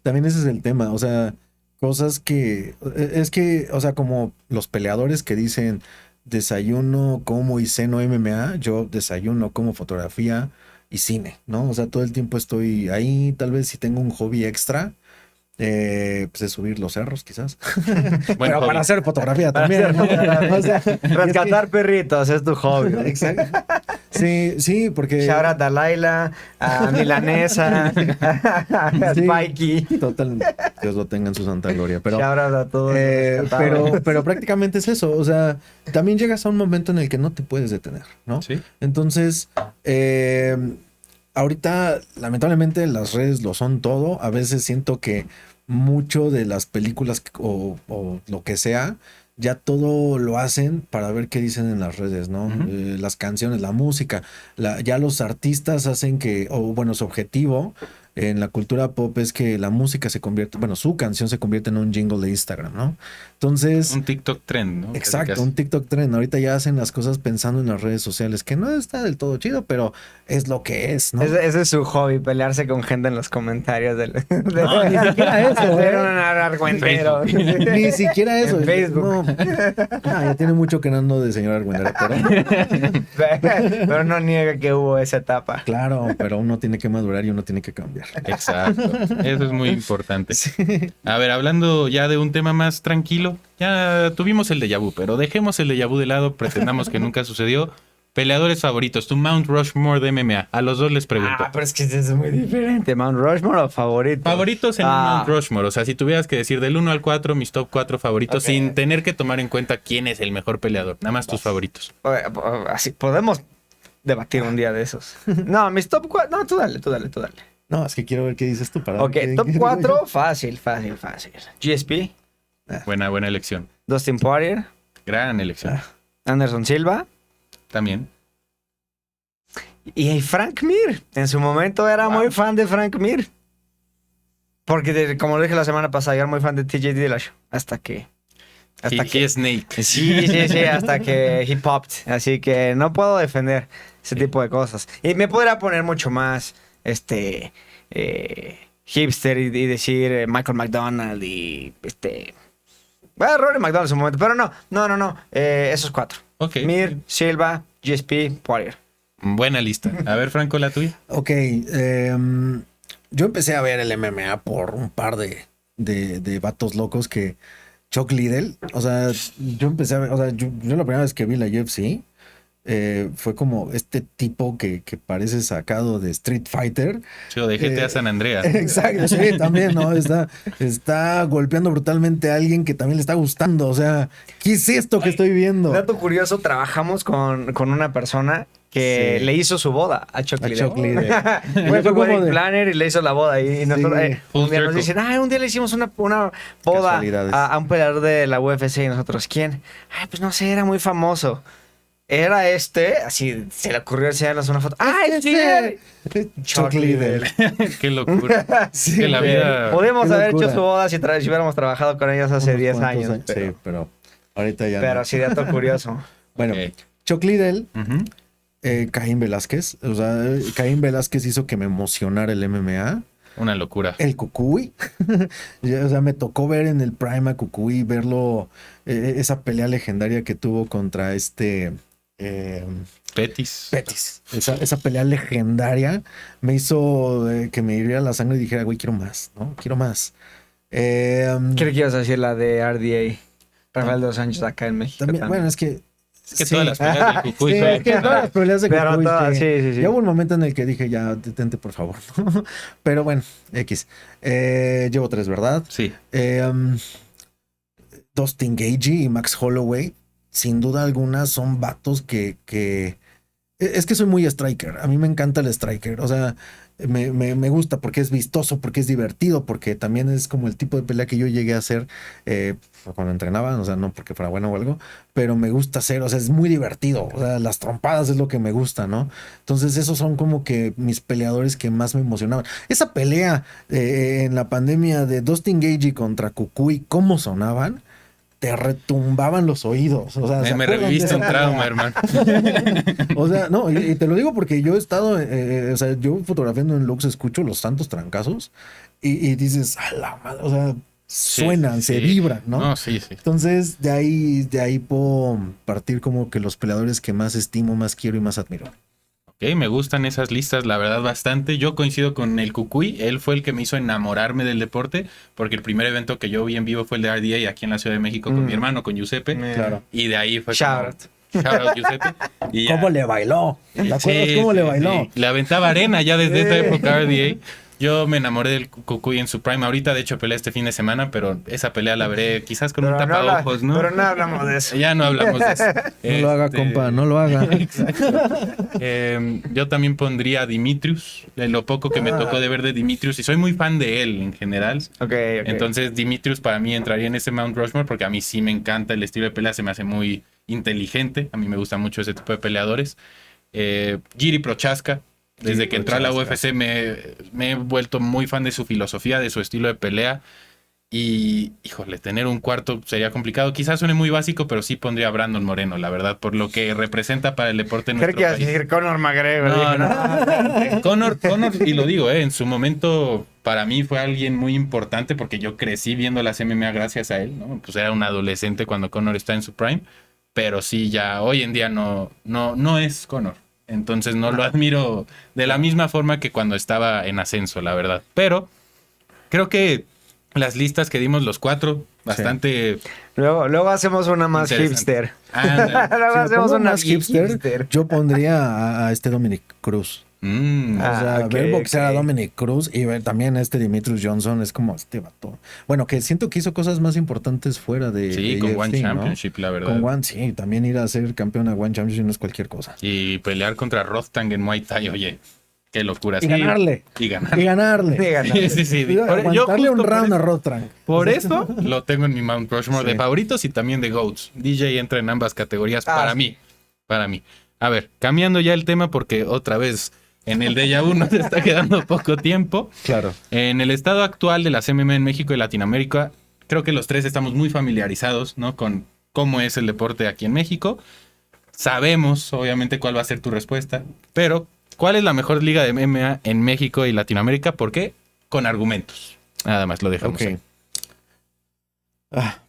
B: También ese es el tema, o sea, cosas que... Es que, o sea, como los peleadores que dicen desayuno, como y ceno MMA, yo desayuno, como fotografía y cine, ¿no? O sea, todo el tiempo estoy ahí, tal vez si tengo un hobby extra, pues de subir los cerros, quizás. Pero
A: hobby.
B: para hacer fotografía también, ¿no? O sea,
C: Rescatar perritos es tu hobby.
B: Exacto. Sí, porque...
C: Shout out a Laila, a Milanesa, a
B: Sí,
C: Spikey.
B: totalmente. Dios lo tenga en su santa gloria. Pero,
C: Shout out a todos. los rescatados.
B: pero prácticamente es eso. O sea, también llegas a un momento en el que no te puedes detener, ¿no?
A: Sí.
B: Entonces, ahorita, lamentablemente, las redes lo son todo. A veces siento que mucho de las películas o lo que sea ya todo lo hacen para ver qué dicen en las redes, ¿no?
A: Ujú.
B: Las canciones, la música, ya los artistas hacen que, o bueno, su objetivo en la cultura pop es que la música se convierte, bueno, su canción se convierte en un jingle de Instagram, ¿no? Entonces,
A: Un TikTok trend, ¿no? Casi,
B: exacto,
A: casi.
B: un TikTok trend. Ahorita ya hacen las cosas pensando en las redes sociales, que no está del todo chido, pero es lo que es, ¿no?
C: Ese es su hobby, pelearse con gente en los comentarios
B: No, ni siquiera eso,
C: Hacer
B: ¿eh?
C: un argüentero.
B: Ni siquiera eso.
C: En Facebook.
B: No. Ya tiene mucho que no ando de señor argüendero, pero
C: Pero no niega que hubo esa etapa.
B: claro, pero uno tiene que madurar y uno tiene que cambiar.
A: Exacto. Eso es muy importante.
B: Sí.
A: A ver, hablando ya de un tema más tranquilo, ya tuvimos el déjà vu, pero dejemos el déjà vu de lado, pretendamos que nunca sucedió. Peleadores favoritos, tu Mount Rushmore de MMA. A los dos les pregunto.
C: Ah, pero es que es muy diferente. ¿Mount Rushmore o favorito?
A: Favoritos en un
C: Ah.
A: Mount Rushmore. O sea, si tuvieras que decir del 1 al 4, mis top 4 favoritos,
C: Ok.
A: sin tener que tomar en cuenta quién es el mejor peleador. Nada más tus favoritos.
C: Así podemos debatir un día de esos. No, mis top 4. No, tú dale.
B: No, es que quiero ver qué dices tú para
C: Ok,
B: ver qué-
C: top
B: qué-
C: 4, fácil. GSP,
A: Buena elección.
C: Dustin Poirier,
A: Gran elección.
C: Anderson Silva
A: También.
C: y Frank Mir. En su momento era muy fan de Frank Mir. Porque, como lo dije la semana pasada, yo era muy fan de TJ Dillashaw. Hasta que...
A: Y Snake.
C: Sí, hasta que he popped. Así que no puedo defender ese tipo de cosas. Y me podría poner mucho más hipster y decir Michael McDonald y bueno, Rory McDonald en su momento, pero no. Esos 4.
A: Ok.
C: Mir, Silva, GSP, Poirier.
A: Buena lista. A ver, Franco, la tuya.
B: Ok, yo empecé a ver el MMA por un par de vatos locos que Chuck Liddell, o sea, yo empecé a ver, o sea, yo la primera vez que vi la UFC fue como este tipo que parece sacado de Street Fighter.
A: Sí, o de GTA San Andreas.
B: Exacto, sí, también, ¿no? Está golpeando brutalmente a alguien que también le está gustando, o sea, ¿qué es esto que estoy viendo?
C: Dato curioso, trabajamos con una persona que
B: Sí.
C: le hizo su boda a Chuck
B: A
C: Liddell.
B: Chuck Liddell.
C: Fue
B: Fue
C: su
B: como
C: wedding
B: de-
C: planner y le hizo la boda. Y nosotros,
B: Sí.
C: un día
A: Full
C: nos
A: circle.
C: dicen, un día le hicimos una boda
B: Casualidades.
C: a un peleador de la UFC. Y nosotros, ¿quién? Ay, pues no sé, era muy famoso. Era así se le ocurrió enseñarnos una foto. ¡Ay, sí!
B: Chuck Liddell.
A: Qué locura.
B: Sí,
A: que la vida.
C: Podemos
B: Qué
C: haber
B: locura.
C: hecho su boda si hubiéramos trabajado con ellos hace
B: Unos
C: 10
B: cuantos
C: años.
B: Sí, pero ahorita ya
C: Pero
B: no.
C: sí, dato curioso.
B: Bueno,
A: Ok.
B: Chuck Liddell,
A: Ujú.
B: Caín Velázquez. O sea, Caín Velázquez hizo que me emocionara el MMA.
A: Una locura.
B: El Cucuy. O sea, me tocó ver en el Prime a Cucuy, verlo, esa pelea legendaria que tuvo contra
A: Petis.
B: Pettis. Esa pelea legendaria me hizo que me hiriera la sangre y dijera, güey, quiero más, ¿no? Quiero más.
C: Creo que ibas a decir la de RDA. Rafael dos Sánchez acá en México.
B: También, bueno, es que...
A: Es que
B: sí.
A: todas las peleas del Cucuy
B: Sí,
A: son-
B: es que todas las peleas de
C: Pero
B: Cucuy,
C: todas, sí.
B: Ya hubo un momento en el que dije, ya, detente, por favor. Pero bueno, X. Llevo 3, ¿verdad?
A: Sí.
B: Dustin Gagey y Max Holloway, sin duda alguna, son vatos que... Es que soy muy striker. A mí me encanta el striker. O sea, me gusta porque es vistoso, porque es divertido, porque también es como el tipo de pelea que yo llegué a hacer cuando entrenaba. O sea, no porque fuera bueno o algo, pero me gusta hacer. O sea, es muy divertido. O sea, las trompadas es lo que me gusta, ¿no? Entonces, esos son como que mis peleadores que más me emocionaban. Esa pelea en la pandemia de Dustin Gagey contra Cucuy, ¿cómo sonaban? Te retumbaban los oídos. O sea, ¿se
A: Me
B: acuerdan de
A: reviviste
B: esa
A: un
B: pelea?
A: trauma, hermano.
B: O sea, no, y te lo digo porque yo he estado, o sea, yo fotografiando en Lux escucho los santos trancazos y dices, a la madre, o sea, suenan,
A: Sí,
B: se
A: sí.
B: vibran, ¿no?
A: No, sí.
B: Entonces, de ahí puedo partir como que los peleadores que más estimo, más quiero y más admiro.
A: Ok, me gustan esas listas, la verdad, bastante. Yo coincido con el Cucuy. Él fue el que me hizo enamorarme del deporte, porque el primer evento que yo vi en vivo fue el de RDA aquí en la Ciudad de México con mi hermano, con Giuseppe.
B: Claro.
A: Y de ahí fue
C: Shout out.
A: Shout out, Giuseppe. Y ya.
B: ¿Cómo le bailó? ¿Te acuerdas
A: Sí,
B: cómo le
A: sí,
B: bailó?
A: sí. Le aventaba arena ya desde esa época RDA. Yo me enamoré del Cucuy en su prime. Ahorita, de hecho, pelea este fin de semana, pero esa pelea la veré quizás con un
C: Pero
A: tapaojos, ¿no?
C: Pero no hablamos de eso.
A: Ya no hablamos de eso.
B: No lo haga, compa, no lo haga.
A: Exacto. Yo también pondría a Dimitrius, de lo poco que me tocó de ver de Dimitrius, y soy muy fan de él en general.
C: Ok.
A: Entonces Dimitrius para mí entraría en ese Mount Rushmore porque a mí sí me encanta el estilo de pelea, se me hace muy inteligente, a mí me gusta mucho ese tipo de peleadores. Jiri Prochazka, desde que entró a la UFC me he vuelto muy fan de su filosofía, de su estilo de pelea. Y, híjole, tener un cuarto sería complicado. Quizás suene muy básico, pero sí pondría a Brandon Moreno, la verdad, por lo que representa para el deporte en
C: Creo
A: nuestro
C: que ibas a
A: país.
C: decir Conor McGregor.
A: No. Conor, y lo digo, en su momento para mí fue alguien muy importante porque yo crecí viendo las MMA gracias a él, ¿no? Pues era un adolescente cuando Conor está en su prime, pero sí, ya hoy en día no es Conor. Entonces no lo admiro de la misma forma que cuando estaba en ascenso, la verdad. Pero creo que las listas que dimos los 4, bastante...
C: Luego hacemos una más
A: interesante.
C: hipster. Luego
B: Si
C: hacemos
B: pongo
C: una
B: más hipster, yo pondría a este Dominic Cruz. O sea,
C: ok,
B: ver boxear
C: ok.
B: a Dominic Cruz y ver también a este Demetrius Johnson es como este vato. Bueno, que siento que hizo cosas más importantes fuera de
A: Sí,
B: de
A: con
B: UFC,
A: One
B: ¿no?
A: Championship, la verdad.
B: Con One, sí, también ir a ser campeón a One Championship no es cualquier cosa.
A: Y pelear contra Rostang en Muay Thai, oye, qué locura.
B: Y
A: Sí.
B: ganarle.
A: Y ganar.
B: Y ganarle.
C: Sí, ganarle.
A: Sí.
B: Y aguantarle un
A: justo
B: round a Rotrang.
A: por eso lo tengo en mi Mount Rushmore
B: Sí.
A: de favoritos y también de GOATs. DJ entra en ambas categorías para
C: sí.
A: mí. Para mí. A ver, cambiando ya el tema porque otra vez en el Déjà Vu nos está quedando poco tiempo.
B: Claro.
A: En el estado actual de las MMA en México y Latinoamérica, creo que los tres estamos muy familiarizados, ¿no? Con cómo es el deporte aquí en México. Sabemos, obviamente, cuál va a ser tu respuesta, pero ¿cuál es la mejor liga de MMA en México y Latinoamérica? ¿Por qué? Con argumentos. Nada más lo dejamos
B: Ok.
A: ahí.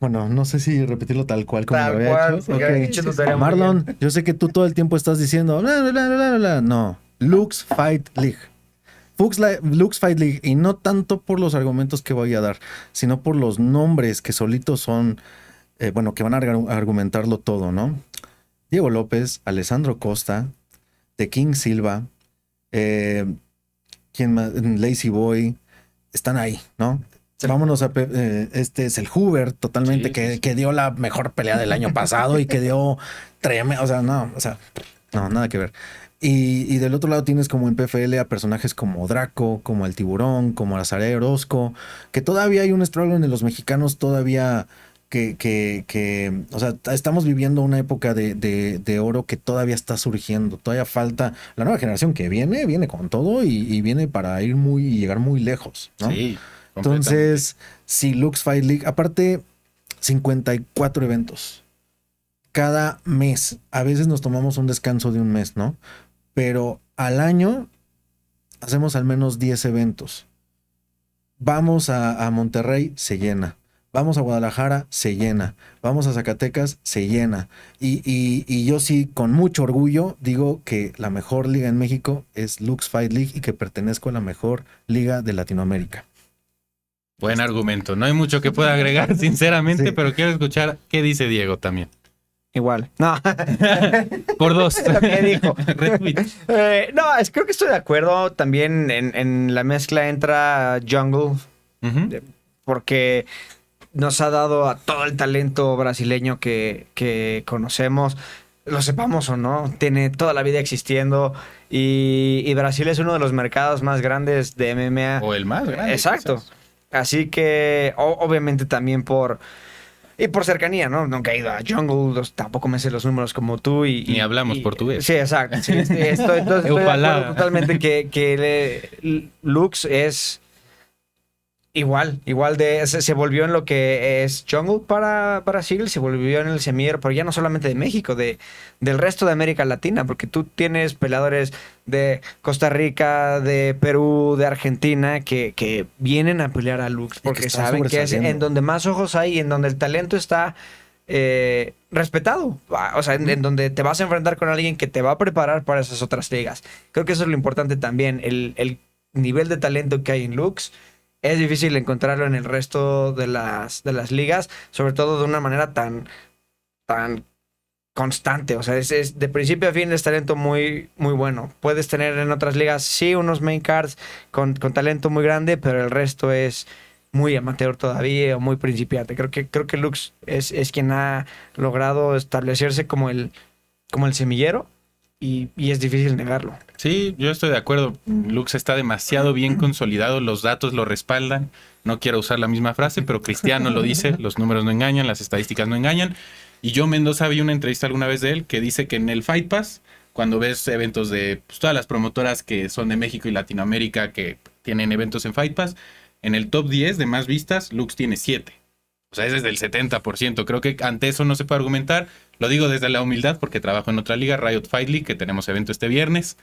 B: Bueno, no sé si repetirlo tal cual como
C: Tal
B: lo había
C: cual,
B: hecho.
C: porque
B: Ok.
C: había dicho, estaría muy
B: Marlon, yo sé que tú todo el tiempo estás diciendo bla, bla, bla, bla, bla. No, Lux Fight League. Lux Fight League, y no tanto por los argumentos que voy a dar, sino por los nombres que solitos son, bueno, que van a argumentarlo todo, ¿no? Diego López, Alessandro Costa, The King Silva, ¿quién más? Lazy Boy, están ahí, ¿no? Vámonos a este es el Hoover totalmente,
A: Sí.
B: que dio la mejor pelea del año pasado y que dio tremendo, o sea, no, nada que ver. Y del otro lado tienes como en PFL a personajes como Draco, como el Tiburón, como Azaré Orozco, que todavía hay un struggle en los mexicanos todavía o sea, estamos viviendo una época de oro que todavía está surgiendo. Todavía falta la nueva generación que viene con todo y viene para ir y llegar muy lejos, ¿no?
A: Sí,
B: Entonces, sí, Lux Fight League, aparte 54 eventos cada mes. A veces nos tomamos un descanso de un mes, ¿no? Pero al año hacemos al menos 10 eventos. Vamos a Monterrey, se llena. Vamos a Guadalajara, se llena. Vamos a Zacatecas, se llena. Y yo sí, con mucho orgullo, digo que la mejor liga en México es Lux Fight League y que pertenezco a la mejor liga de Latinoamérica.
A: Buen argumento. No hay mucho que pueda agregar, sinceramente,
B: Sí.
A: pero quiero escuchar qué dice Diego también.
C: Igual. No.
A: Por 2.
C: Lo que dijo.
A: Retweet.
C: Creo que estoy de acuerdo. También en la mezcla entra Jungle,
A: Ujú.
C: porque nos ha dado a todo el talento brasileño que conocemos, lo sepamos o no, tiene toda la vida existiendo y Brasil es uno de los mercados más grandes de MMA.
A: O el más grande.
C: Exacto.
A: quizás.
C: Así que obviamente también por cercanía, ¿no? Nunca he ido a Jungle, tampoco me sé los números como tú
A: Ni hablamos portugués.
C: Sí, exacto. Sí, estoy de
A: Eupalá.
C: acuerdo totalmente que Lux es igual se volvió en lo que es Jungle para Brasil, se volvió en el Semir, pero ya no solamente de México, del resto de América Latina, porque tú tienes peleadores de Costa Rica, de Perú, de Argentina, que vienen a pelear a Lux porque
B: están
C: saben que es en
B: sobresaliendo.
C: donde más ojos hay, en donde el talento está respetado, o sea, en donde te vas a enfrentar con alguien que te va a preparar para esas otras ligas. Creo que eso es lo importante también, el nivel de talento que hay en Lux. Es difícil encontrarlo en el resto de las ligas, sobre todo de una manera tan constante. O sea, es de principio a fin es talento muy, muy bueno. Puedes tener en otras ligas, sí, unos main cards con talento muy grande, pero el resto es muy amateur todavía o muy principiante. Creo que Lux es quien ha logrado establecerse como el semillero y es difícil negarlo.
A: Sí, yo estoy de acuerdo. Lux está demasiado bien consolidado, los datos lo respaldan. No quiero usar la misma frase, pero Cristiano lo dice, los números no engañan, las estadísticas no engañan. Y Joe Mendoza, vi una entrevista alguna vez de él que dice que en el Fight Pass, cuando ves eventos de pues, todas las promotoras que son de México y Latinoamérica que tienen eventos en Fight Pass, en el top 10 de más vistas, Lux tiene 7. O sea, ese es del 70%. Creo que ante eso no se puede argumentar. Lo digo desde la humildad porque trabajo en otra liga, Riot Fight League, que tenemos evento este viernes.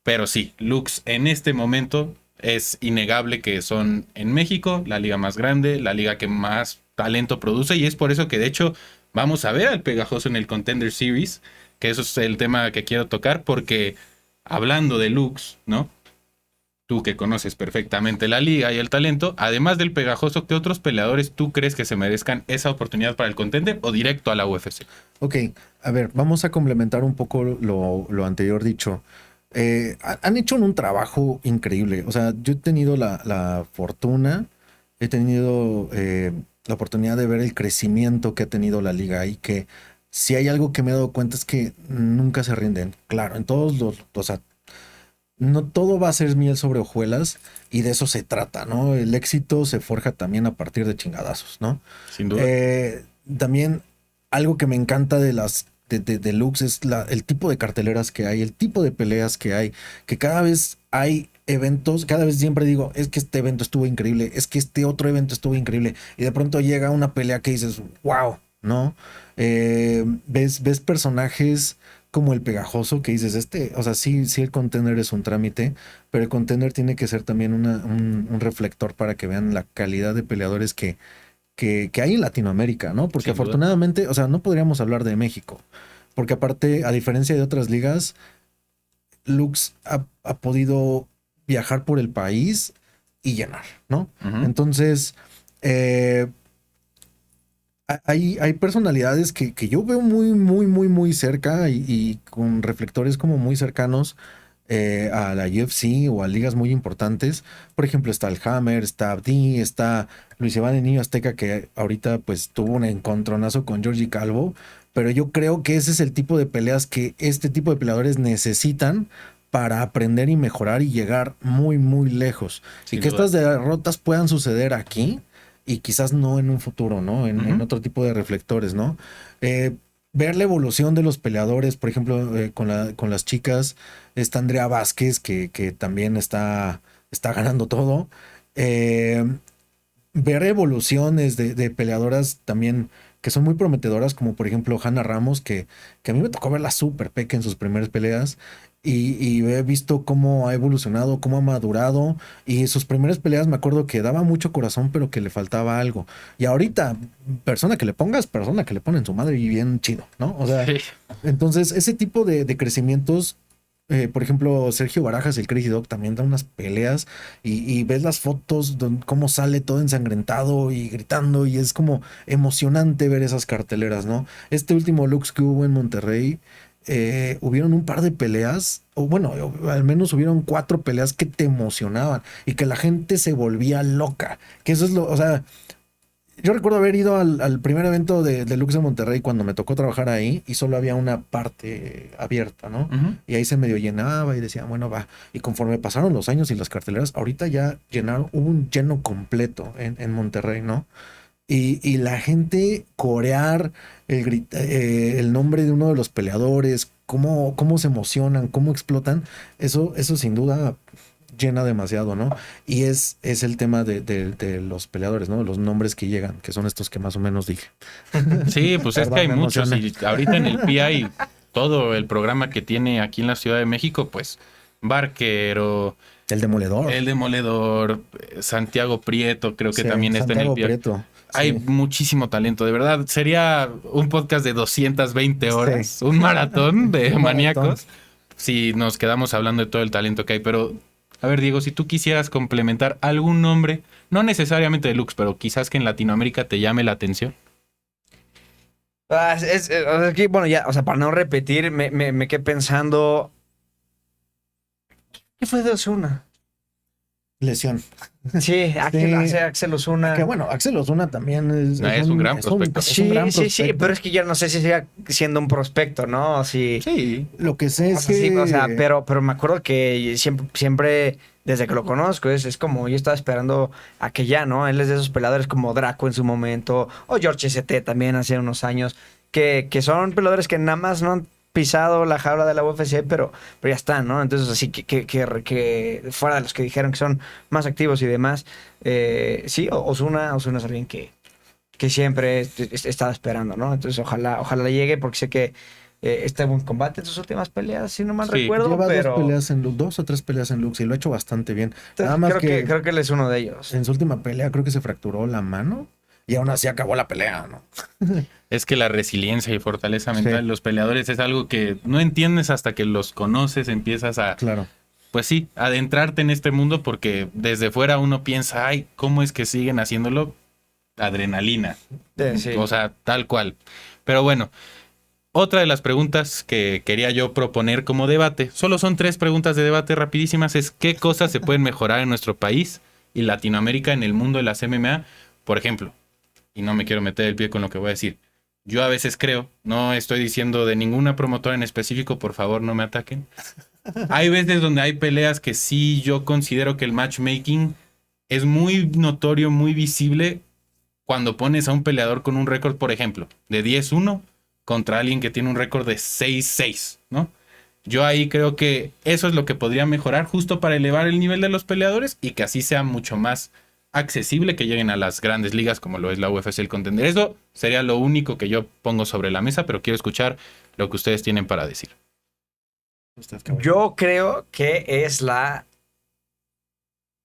A: Pero sí, Lux en este momento es innegable que son en México la liga más grande, la liga que más talento produce, y es por eso que de hecho vamos a ver al Pegajoso en el Contender Series, que eso es el tema que quiero tocar, porque hablando de Lux, ¿no? Tú que conoces perfectamente la liga y el talento, además del Pegajoso, ¿qué otros peleadores tú crees que se merezcan esa oportunidad para el Contender o directo a la UFC?
B: Ok, a ver, vamos a complementar un poco lo anterior dicho. Han hecho un trabajo increíble. O sea, yo he tenido la fortuna, he tenido la oportunidad de ver el crecimiento que ha tenido la liga y que si hay algo que me he dado cuenta es que nunca se rinden. Claro, en todos o sea, no todo va a ser miel sobre hojuelas y de eso se trata, ¿no? El éxito se forja también a partir de chingadazos, ¿no?
A: Sin duda.
B: También algo que me encanta de las de Lux es el tipo de carteleras que hay, el tipo de peleas que hay, que cada vez hay eventos, cada vez siempre digo, es que este evento estuvo increíble, es que este otro evento estuvo increíble, y de pronto llega una pelea que dices, wow, ¿no? Ves personajes como el Pegajoso que dices, o sea, sí, el contender es un trámite, pero el contender tiene que ser también un reflector para que vean la calidad de peleadores que hay en Latinoamérica, ¿no? Porque
A: Sin duda.
B: afortunadamente, o sea, no podríamos hablar de México, porque aparte, a diferencia de otras ligas, Lux ha podido viajar por el país y llenar, ¿no?
A: Ujú.
B: Entonces, hay personalidades que yo veo muy cerca y con reflectores como muy cercanos a la UFC o a ligas muy importantes. Por ejemplo, está el Hammer, está Abdi, está Luis Iván el Niño Azteca, que ahorita pues tuvo un encontronazo con Georgie Calvo, pero yo creo que ese es el tipo de peleas que este tipo de peleadores necesitan para aprender y mejorar y llegar muy lejos.
A: Sin
B: y que
A: duda.
B: estas derrotas puedan suceder aquí y quizás no en un futuro, ¿no? En otro tipo de reflectores, ¿no? Ver la evolución de los peleadores, por ejemplo, con las chicas, está Andrea Vázquez, que también está ganando todo. Ver evoluciones de peleadoras también que son muy prometedoras, como por ejemplo Hanna Ramos, que a mí me tocó verla súper peque en sus primeras peleas. Y he visto cómo ha evolucionado, cómo ha madurado. Y sus primeras peleas me acuerdo que daba mucho corazón, pero que le faltaba algo. Y ahorita, persona que le ponen su madre y bien chido, ¿no? O sea,
A: Sí.
B: entonces ese tipo de crecimientos, por ejemplo, Sergio Barajas, el Crazy Dog, también da unas peleas y ves las fotos, cómo sale todo ensangrentado y gritando, y es como emocionante ver esas carteleras, ¿no? Este último Lux que hubo en Monterrey, hubieron un par de peleas, o bueno, al menos hubieron 4 peleas que te emocionaban y que la gente se volvía loca. Que eso es o sea, yo recuerdo haber ido al primer evento de Lux de Monterrey cuando me tocó trabajar ahí y solo había una parte abierta, ¿no?
A: Ujú.
B: Y ahí se medio llenaba y decía, bueno, va. Y conforme pasaron los años y las carteleras, ahorita ya hubo un lleno completo en Monterrey, ¿no? Y la gente corear el nombre de uno de los peleadores, cómo se emocionan, cómo explotan, eso sin duda llena demasiado, ¿no? Y es el tema de los peleadores, ¿no? Los nombres que llegan, que son estos que más o menos dije.
A: Sí, pues es
B: Perdón,
A: que hay
B: me
A: muchos.
B: emocioné.
A: Y ahorita en el PI, todo el programa que tiene aquí en la Ciudad de México, pues Barquero,
B: El Demoledor.
A: El Demoledor, Santiago Prieto, creo que
B: Sí,
A: también está en el
B: Santiago
A: PI.
B: Prieto.
A: Hay
B: Sí.
A: muchísimo talento, de verdad. Sería un podcast de 220 horas, un maratón de
B: Un maratón.
A: maníacos, si nos quedamos hablando de todo el talento que hay. Pero, a ver, Diego, si tú quisieras complementar algún nombre, no necesariamente de Lux, pero quizás que en Latinoamérica te llame la atención.
C: Es que, bueno, ya, o sea, para no repetir, me quedé pensando. ¿Qué fue de Ozuna?
B: Lesión.
C: Sí, Axel,
B: Sí.
C: Axel Ozuna.
B: Que bueno, Axel Ozuna también
A: Es un gran prospecto.
B: es un
C: Sí,
B: gran
C: sí,
B: prospecto.
C: pero es que yo no sé si siga siendo un prospecto, ¿no? Si,
A: Sí.
B: Lo que sé
C: o
B: es
C: sea, sí,
B: que...
C: o sea, pero me acuerdo que siempre, desde que lo conozco, es como yo estaba esperando a que ya, ¿no? Él es de esos peleadores como Draco en su momento, o George ST también hace unos años, que son peleadores que nada más no han pisado la jaula de la UFC, pero ya están, ¿no? Entonces, así que fuera de los que dijeron que son más activos y demás, sí, Ozuna es alguien que siempre he estado esperando, ¿no? Entonces, ojalá llegue, porque sé que está en buen combate en sus últimas peleas, si no mal
A: Sí.
C: recuerdo,
B: Lleva
C: pero
B: dos o tres peleas en Lux y lo ha hecho bastante bien. Nada más
C: creo que él es uno de ellos.
B: en su última pelea creo que se fracturó la mano y aún así acabó la pelea, ¿no?
A: Es que la resiliencia y fortaleza
B: Sí.
A: mental de los peleadores es algo que no entiendes hasta que los conoces, empiezas a,
B: Claro.
A: pues sí, adentrarte en este mundo porque desde fuera uno piensa, ay, ¿cómo es que siguen haciéndolo? Adrenalina.
C: Sí.
A: O sea, tal cual. Pero bueno, otra de las preguntas que quería yo proponer como debate, solo son 3 preguntas de debate rapidísimas, es ¿qué cosas se pueden mejorar en nuestro país y Latinoamérica en el mundo de las MMA? Por ejemplo, y no me quiero meter el pie con lo que voy a decir, yo a veces creo, no estoy diciendo de ninguna promotora en específico, por favor no me ataquen. Hay veces donde hay peleas que sí yo considero que el matchmaking es muy notorio, muy visible cuando pones a un peleador con un récord, por ejemplo, de 10-1 contra alguien que tiene un récord de 6-6, ¿no? Yo ahí creo que eso es lo que podría mejorar justo para elevar el nivel de los peleadores y que así sea mucho más accesible que lleguen a las grandes ligas como lo es la UFC, el Contender. Eso sería lo único que yo pongo sobre la mesa, pero quiero escuchar lo que ustedes tienen para decir.
C: Yo creo que es la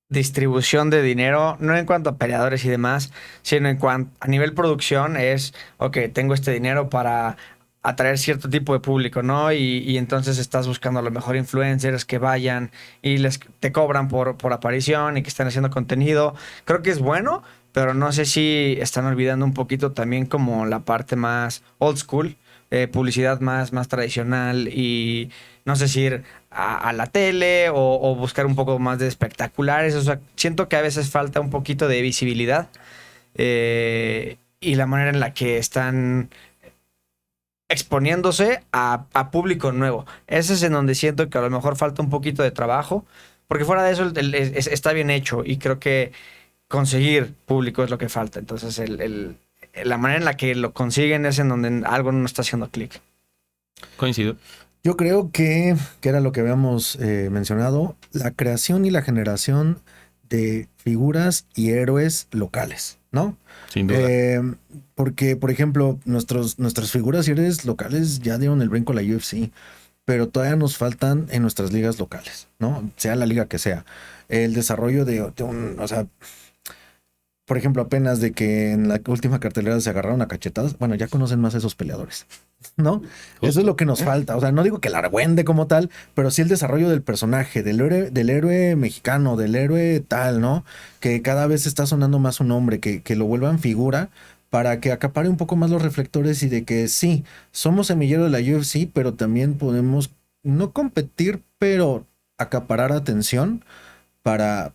C: distribución de dinero, no en cuanto a peleadores y demás, sino en cuanto a nivel producción es, ok, tengo este dinero para atraer cierto tipo de público, ¿no? Y entonces estás buscando a lo mejor influencers que vayan y te cobran por aparición y que están haciendo contenido. Creo que es bueno, pero no sé si están olvidando un poquito también como la parte más old school, publicidad más tradicional y no sé si ir a la tele o buscar un poco más de espectaculares. O sea, siento que a veces falta un poquito de visibilidad y la manera en la que están exponiéndose a público nuevo. Ese es en donde siento que a lo mejor falta un poquito de trabajo, porque fuera de eso está bien hecho y creo que conseguir público es lo que falta. Entonces, la manera en la que lo consiguen es en donde algo no está haciendo clic.
A: Coincido.
B: Yo creo que era lo que habíamos mencionado, la creación y la generación de figuras y héroes locales, ¿no?
A: Sin duda.
B: Porque, por ejemplo, nuestras figuras y héroes locales ya dieron el brinco a la UFC, pero todavía nos faltan en nuestras ligas locales, ¿no? Sea la liga que sea. El desarrollo de un, o sea, por ejemplo, apenas de que en la última cartelera se agarraron a cachetadas, bueno, ya conocen más a esos peleadores, ¿no? Eso es lo que nos falta. O sea, no digo que la argüende como tal, pero sí el desarrollo del personaje, del héroe mexicano, del héroe tal, ¿no? Que cada vez está sonando más su nombre, que lo vuelvan figura para que acapare un poco más los reflectores y de que sí, somos semillero de la UFC, pero también podemos no competir, pero acaparar atención para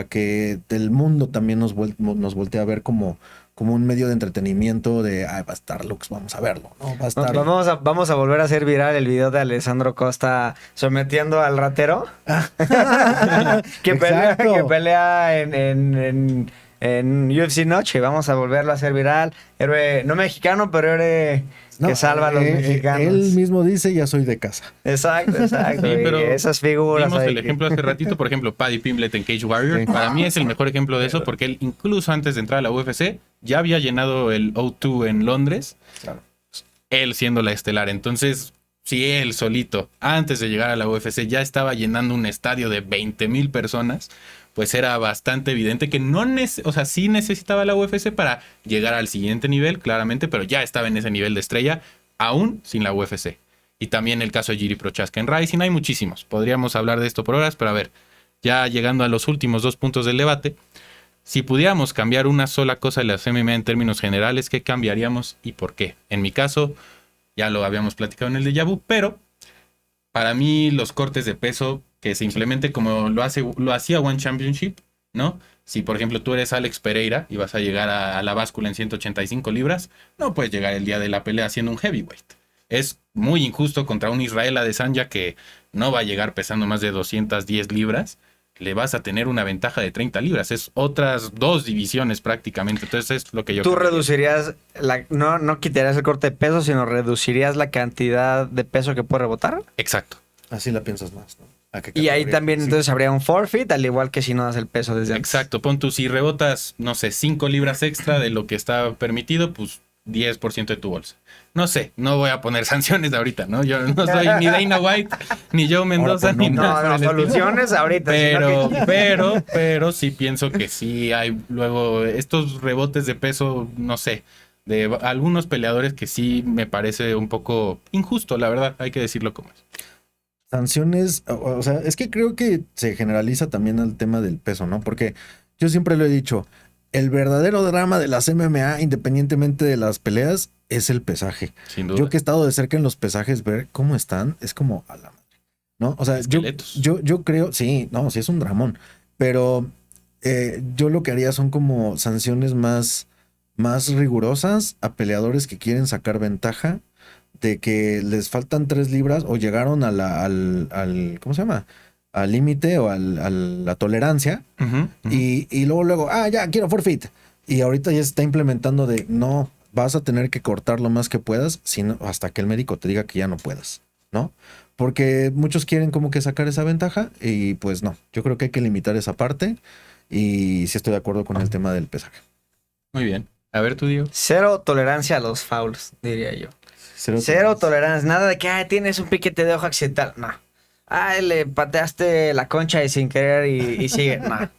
B: que el mundo también nos voltee a ver como un medio de entretenimiento de, va a estar Lux, vamos a verlo, ¿no? Va a estar...
C: Vamos a volver a hacer viral el video de Alessandro Costa sometiendo al ratero. que pelea en UFC Noche. Vamos a volverlo a hacer viral. Héroe, no mexicano, pero héroe que salva a los mexicanos.
B: Él mismo dice, ya soy de casa.
C: Exacto.
A: Sí, pero
C: esas figuras.
A: vimos el ejemplo hace ratito, por ejemplo, Paddy Pimblett en Cage Warrior.
B: Sí.
A: Para mí es el mejor ejemplo de eso, porque él incluso antes de entrar a la UFC ya había llenado el O2 en Londres,
B: Claro.
A: él siendo la estelar. Entonces, si él solito, antes de llegar a la UFC, ya estaba llenando un estadio de 20,000 personas, pues era bastante evidente que sí necesitaba la UFC para llegar al siguiente nivel, claramente, pero ya estaba en ese nivel de estrella, aún sin la UFC. Y también el caso de Jiri Prochazka en Rising, hay muchísimos. Podríamos hablar de esto por horas, pero a ver, ya llegando a los últimos 2 puntos del debate, Si pudiéramos cambiar una sola cosa de las MMA en términos generales, ¿qué cambiaríamos y por qué? En mi caso, ya lo habíamos platicado en el Déjà Vu, pero para mí los cortes de peso que se implementen como lo hacía One Championship, ¿no? Si, por ejemplo, tú eres Alex Pereira y vas a llegar a la báscula en 185 libras, no puedes llegar el día de la pelea haciendo un heavyweight. Es muy injusto contra un Israel Adesanya que no va a llegar pesando más de 210 libras. Le vas a tener una ventaja de 30 libras. Es otras 2 divisiones prácticamente. Entonces es lo que yo
C: Tú
A: creo.
C: reducirías, no quitarías el corte de peso, sino reducirías la cantidad de peso que puede rebotar.
A: Exacto.
B: Así la piensas más, ¿no?
C: Y ahí también entonces habría un forfeit, al igual que si no das el peso desde antes.
A: Exacto. Pon tú, si rebotas, no sé, 5 libras extra de lo que está permitido, pues 10% de tu bolsa. No sé, no voy a poner sanciones ahorita, ¿no? Yo no soy ni Dana White, ni Joe Mendoza,
B: Ahora, pues,
A: ni
B: no,
A: nada.
C: No, las soluciones ahorita.
A: Pero,
C: sino que-
A: pero sí pienso que sí hay luego estos rebotes de peso, no sé, de algunos peleadores que sí me parece un poco injusto, la verdad, hay que decirlo como es.
B: Sanciones, o sea, es que creo que se generaliza también al tema del peso, ¿no? Porque yo siempre lo he dicho, el verdadero drama de las MMA, independientemente de las peleas, es el pesaje.
A: Sin duda.
B: Yo que he estado de cerca en los pesajes, ver cómo están, es como a la madre, ¿no? O sea,
A: Esqueletos.
B: yo creo, sí, no, sí es un dramón, pero yo lo que haría son como sanciones más rigurosas a peleadores que quieren sacar ventaja de que les faltan 3 libras o llegaron a al ¿cómo se llama? Al límite o a la tolerancia.
A: Ujú, ujú.
B: Y luego, ya, quiero forfeit. Y ahorita ya se está implementando de, no, vas a tener que cortar lo más que puedas hasta que el médico te diga que ya no puedas, ¿no? Porque muchos quieren como que sacar esa ventaja y pues no, yo creo que hay que limitar esa parte y sí estoy de acuerdo con el tema del pesaje.
A: Muy bien. A ver, tú, Diego.
C: Cero tolerancia a los fouls, diría yo. Cero tolerancia. Nada de que tienes un piquete de hoja accidental. No. Le pateaste la concha y sin querer y sigue. No.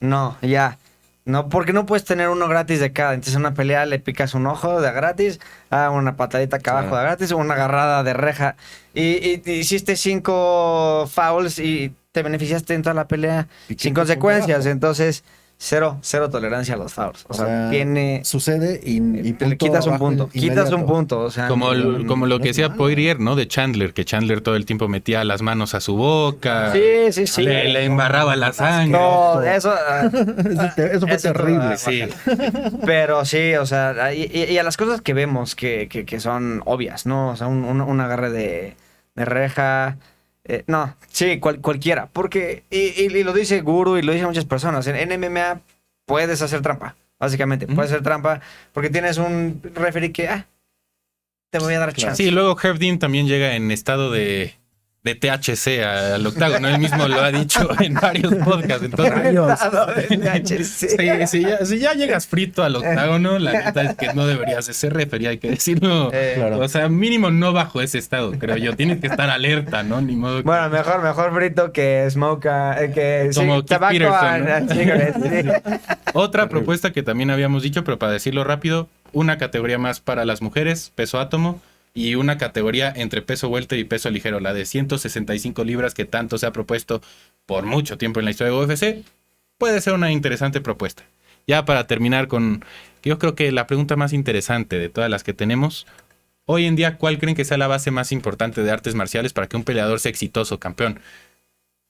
C: No, ya. No, porque no puedes tener uno gratis de cada. Entonces en una pelea le picas un ojo de gratis, una patadita acá abajo de gratis, una agarrada de reja. Y hiciste 5 fouls y te beneficiaste en toda la pelea
B: Piquete
C: sin
B: por
C: consecuencias.
B: abajo.
C: Entonces, cero tolerancia a los fouls. O sea, tiene...
B: sucede y
C: Le
B: punto
C: quitas un
B: abajo
C: punto. Quitas
B: inmediato.
C: un punto. O sea,
A: Como lo
B: no
A: que
B: es
A: decía
B: malo.
A: Poirier, ¿no? De Chandler, que Chandler todo el tiempo metía las manos a su boca.
C: Sí.
A: Le embarraba la sangre.
C: No, eso.
B: Eso fue terrible.
A: Sí.
C: Pero sí, o sea, y a las cosas que vemos que son obvias, ¿no? O sea, un agarre de reja. No, sí, cualquiera. Porque, y lo dice Guru y lo dicen muchas personas, en MMA puedes hacer trampa, básicamente. Puedes hacer trampa porque tienes un referee que, te voy a dar chance.
A: Sí, luego Herb Dean también llega en estado de THC al octágono. Él mismo lo ha dicho en varios podcasts. Entonces, si ya llegas frito al octágono, la neta es que no deberías de ser referee, hay que decirlo.
B: Claro.
A: O sea, mínimo no bajo ese estado, creo yo. Tienes que estar alerta, ¿no? Ni modo que...
C: Bueno, mejor frito que smoke, que
A: Como
C: sí,
A: Keith
C: tabaco
A: Peterson, ¿no?
C: and cigarettes, sí.
A: Otra propuesta que también habíamos dicho, pero para decirlo rápido, una categoría más para las mujeres, peso átomo, y una categoría entre peso welter y peso ligero, la de 165 libras que tanto se ha propuesto por mucho tiempo en la historia de UFC, puede ser una interesante propuesta. Ya para terminar con, yo creo que la pregunta más interesante de todas las que tenemos, hoy en día, ¿cuál creen que sea la base más importante de artes marciales para que un peleador sea exitoso, campeón?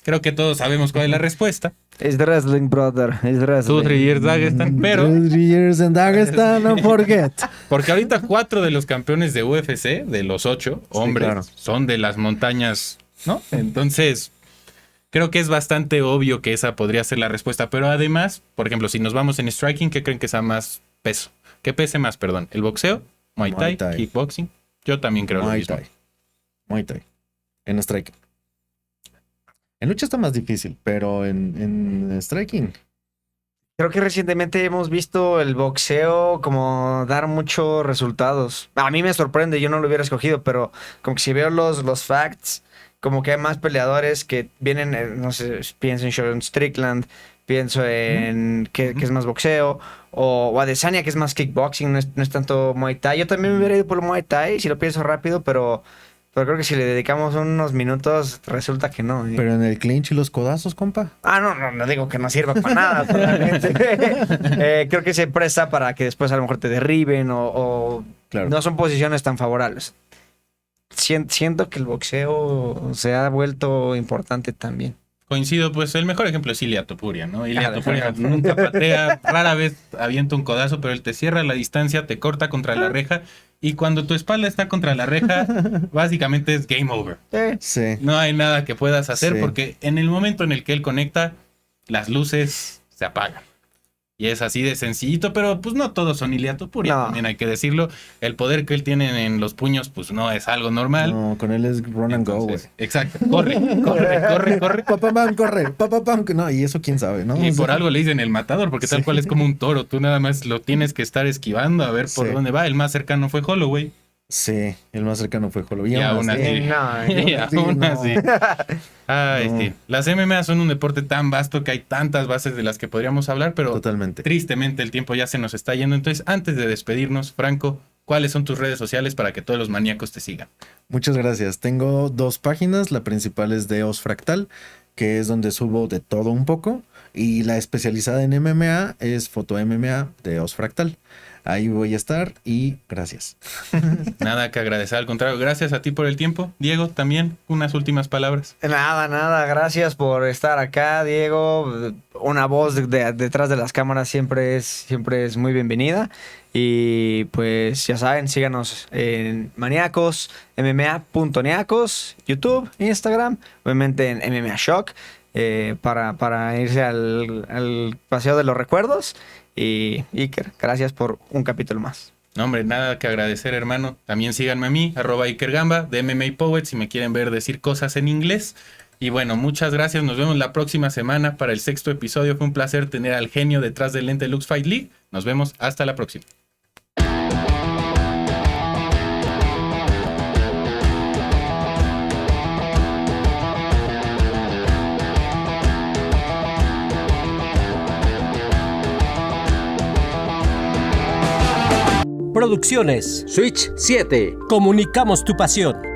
A: Creo que todos sabemos cuál es la respuesta.
C: It's wrestling, brother. It's wrestling.
A: 2, 3 years Dagestan, pero...
B: 3 years in Dagestan, no forget.
A: Porque ahorita 4 de los campeones de UFC, de los 8 hombres,
B: claro.
A: son de las montañas, ¿no? Entonces, creo que es bastante obvio que esa podría ser la respuesta. Pero además, por ejemplo, si nos vamos en striking, ¿qué creen que sea más peso? ¿Qué pese más, perdón? ¿El boxeo? ¿Muay Thai?
B: Muay Thai.
A: ¿Kickboxing? Yo también creo lo
B: Muay
A: mismo.
B: Thai. Muay Thai. En striking. En lucha está más difícil, pero en striking.
C: Creo que recientemente hemos visto el boxeo como dar muchos resultados. A mí me sorprende, yo no lo hubiera escogido, pero como que si veo los facts, como que hay más peleadores que vienen, no sé, pienso en Sean Strickland, pienso en que es más boxeo, o Adesanya, que es más kickboxing, no es tanto Muay Thai. Yo también me hubiera ido por el Muay Thai, si lo pienso rápido, pero Pero creo que si le dedicamos unos minutos, resulta que no.
B: Pero en el clinch y los codazos, compa.
C: No digo que no sirva para nada, solamente. Creo que se presta para que después a lo mejor te derriben o
B: Claro.
C: no son posiciones tan favorables. Siento que el boxeo se ha vuelto importante también.
A: Coincido, pues el mejor ejemplo es Ilia Topuria, ¿no? Ilia Topuria
C: definitivamente.
A: nunca patea, rara vez avienta un codazo, pero él te cierra la distancia, te corta contra la reja y cuando tu espalda está contra la reja, básicamente es game over.
B: Sí.
A: No hay nada que puedas hacer
B: Sí.
A: porque en el momento en el que él conecta, las luces se apagan. Y es así de sencillito, pero pues no todos son Ilia Topuria,
C: No.
A: también hay que decirlo. El poder que él tiene en los puños, pues no es algo normal.
B: No, con él es run and go, güey.
A: Entonces, exacto, corre.
B: Papá, corre. No, y eso quién sabe, ¿no?
A: Y
B: O sea,
A: por algo le dicen el matador, porque tal
B: Sí.
A: cual es como un toro. Tú nada más lo tienes que estar esquivando a ver por
B: Sí.
A: dónde va. El más cercano fue Holloway.
B: Sí, el más cercano fue Holloway.
A: Y aún así. Y aún
B: no.
A: así. Ay,
B: No.
A: sí. Las MMA son un deporte tan vasto que hay tantas bases de las que podríamos hablar, pero
B: Totalmente.
A: tristemente el tiempo ya se nos está yendo. Entonces, antes de despedirnos, Franco, ¿cuáles son tus redes sociales para que todos los maníacos te sigan?
B: Muchas gracias. Tengo 2 páginas. La principal es de Os Fractal, que es donde subo de todo un poco. Y la especializada en MMA es Foto MMA de Os Fractal. Ahí voy a estar y gracias.
A: Nada que agradecer, al contrario, gracias a ti por el tiempo. Diego, también unas últimas palabras.
C: Nada. Gracias por estar acá, Diego. Una voz detrás de las cámaras siempre es muy bienvenida. Y pues ya saben, síganos en Maníacos, MMA.niacos, YouTube, Instagram, obviamente en MMA Shock, para irse al paseo de los recuerdos. Y Iker, gracias por un capítulo más.
A: No, hombre, nada que agradecer, hermano. También síganme a mí, @IkerGamba, de MMA Poet, si me quieren ver decir cosas en inglés. Y bueno, muchas gracias. Nos vemos la próxima semana para el 6º episodio. Fue un placer tener al genio detrás del lente Lux Fight League. Nos vemos hasta la próxima.
D: Producciones.
E: Switch 7.
D: Comunicamos tu pasión.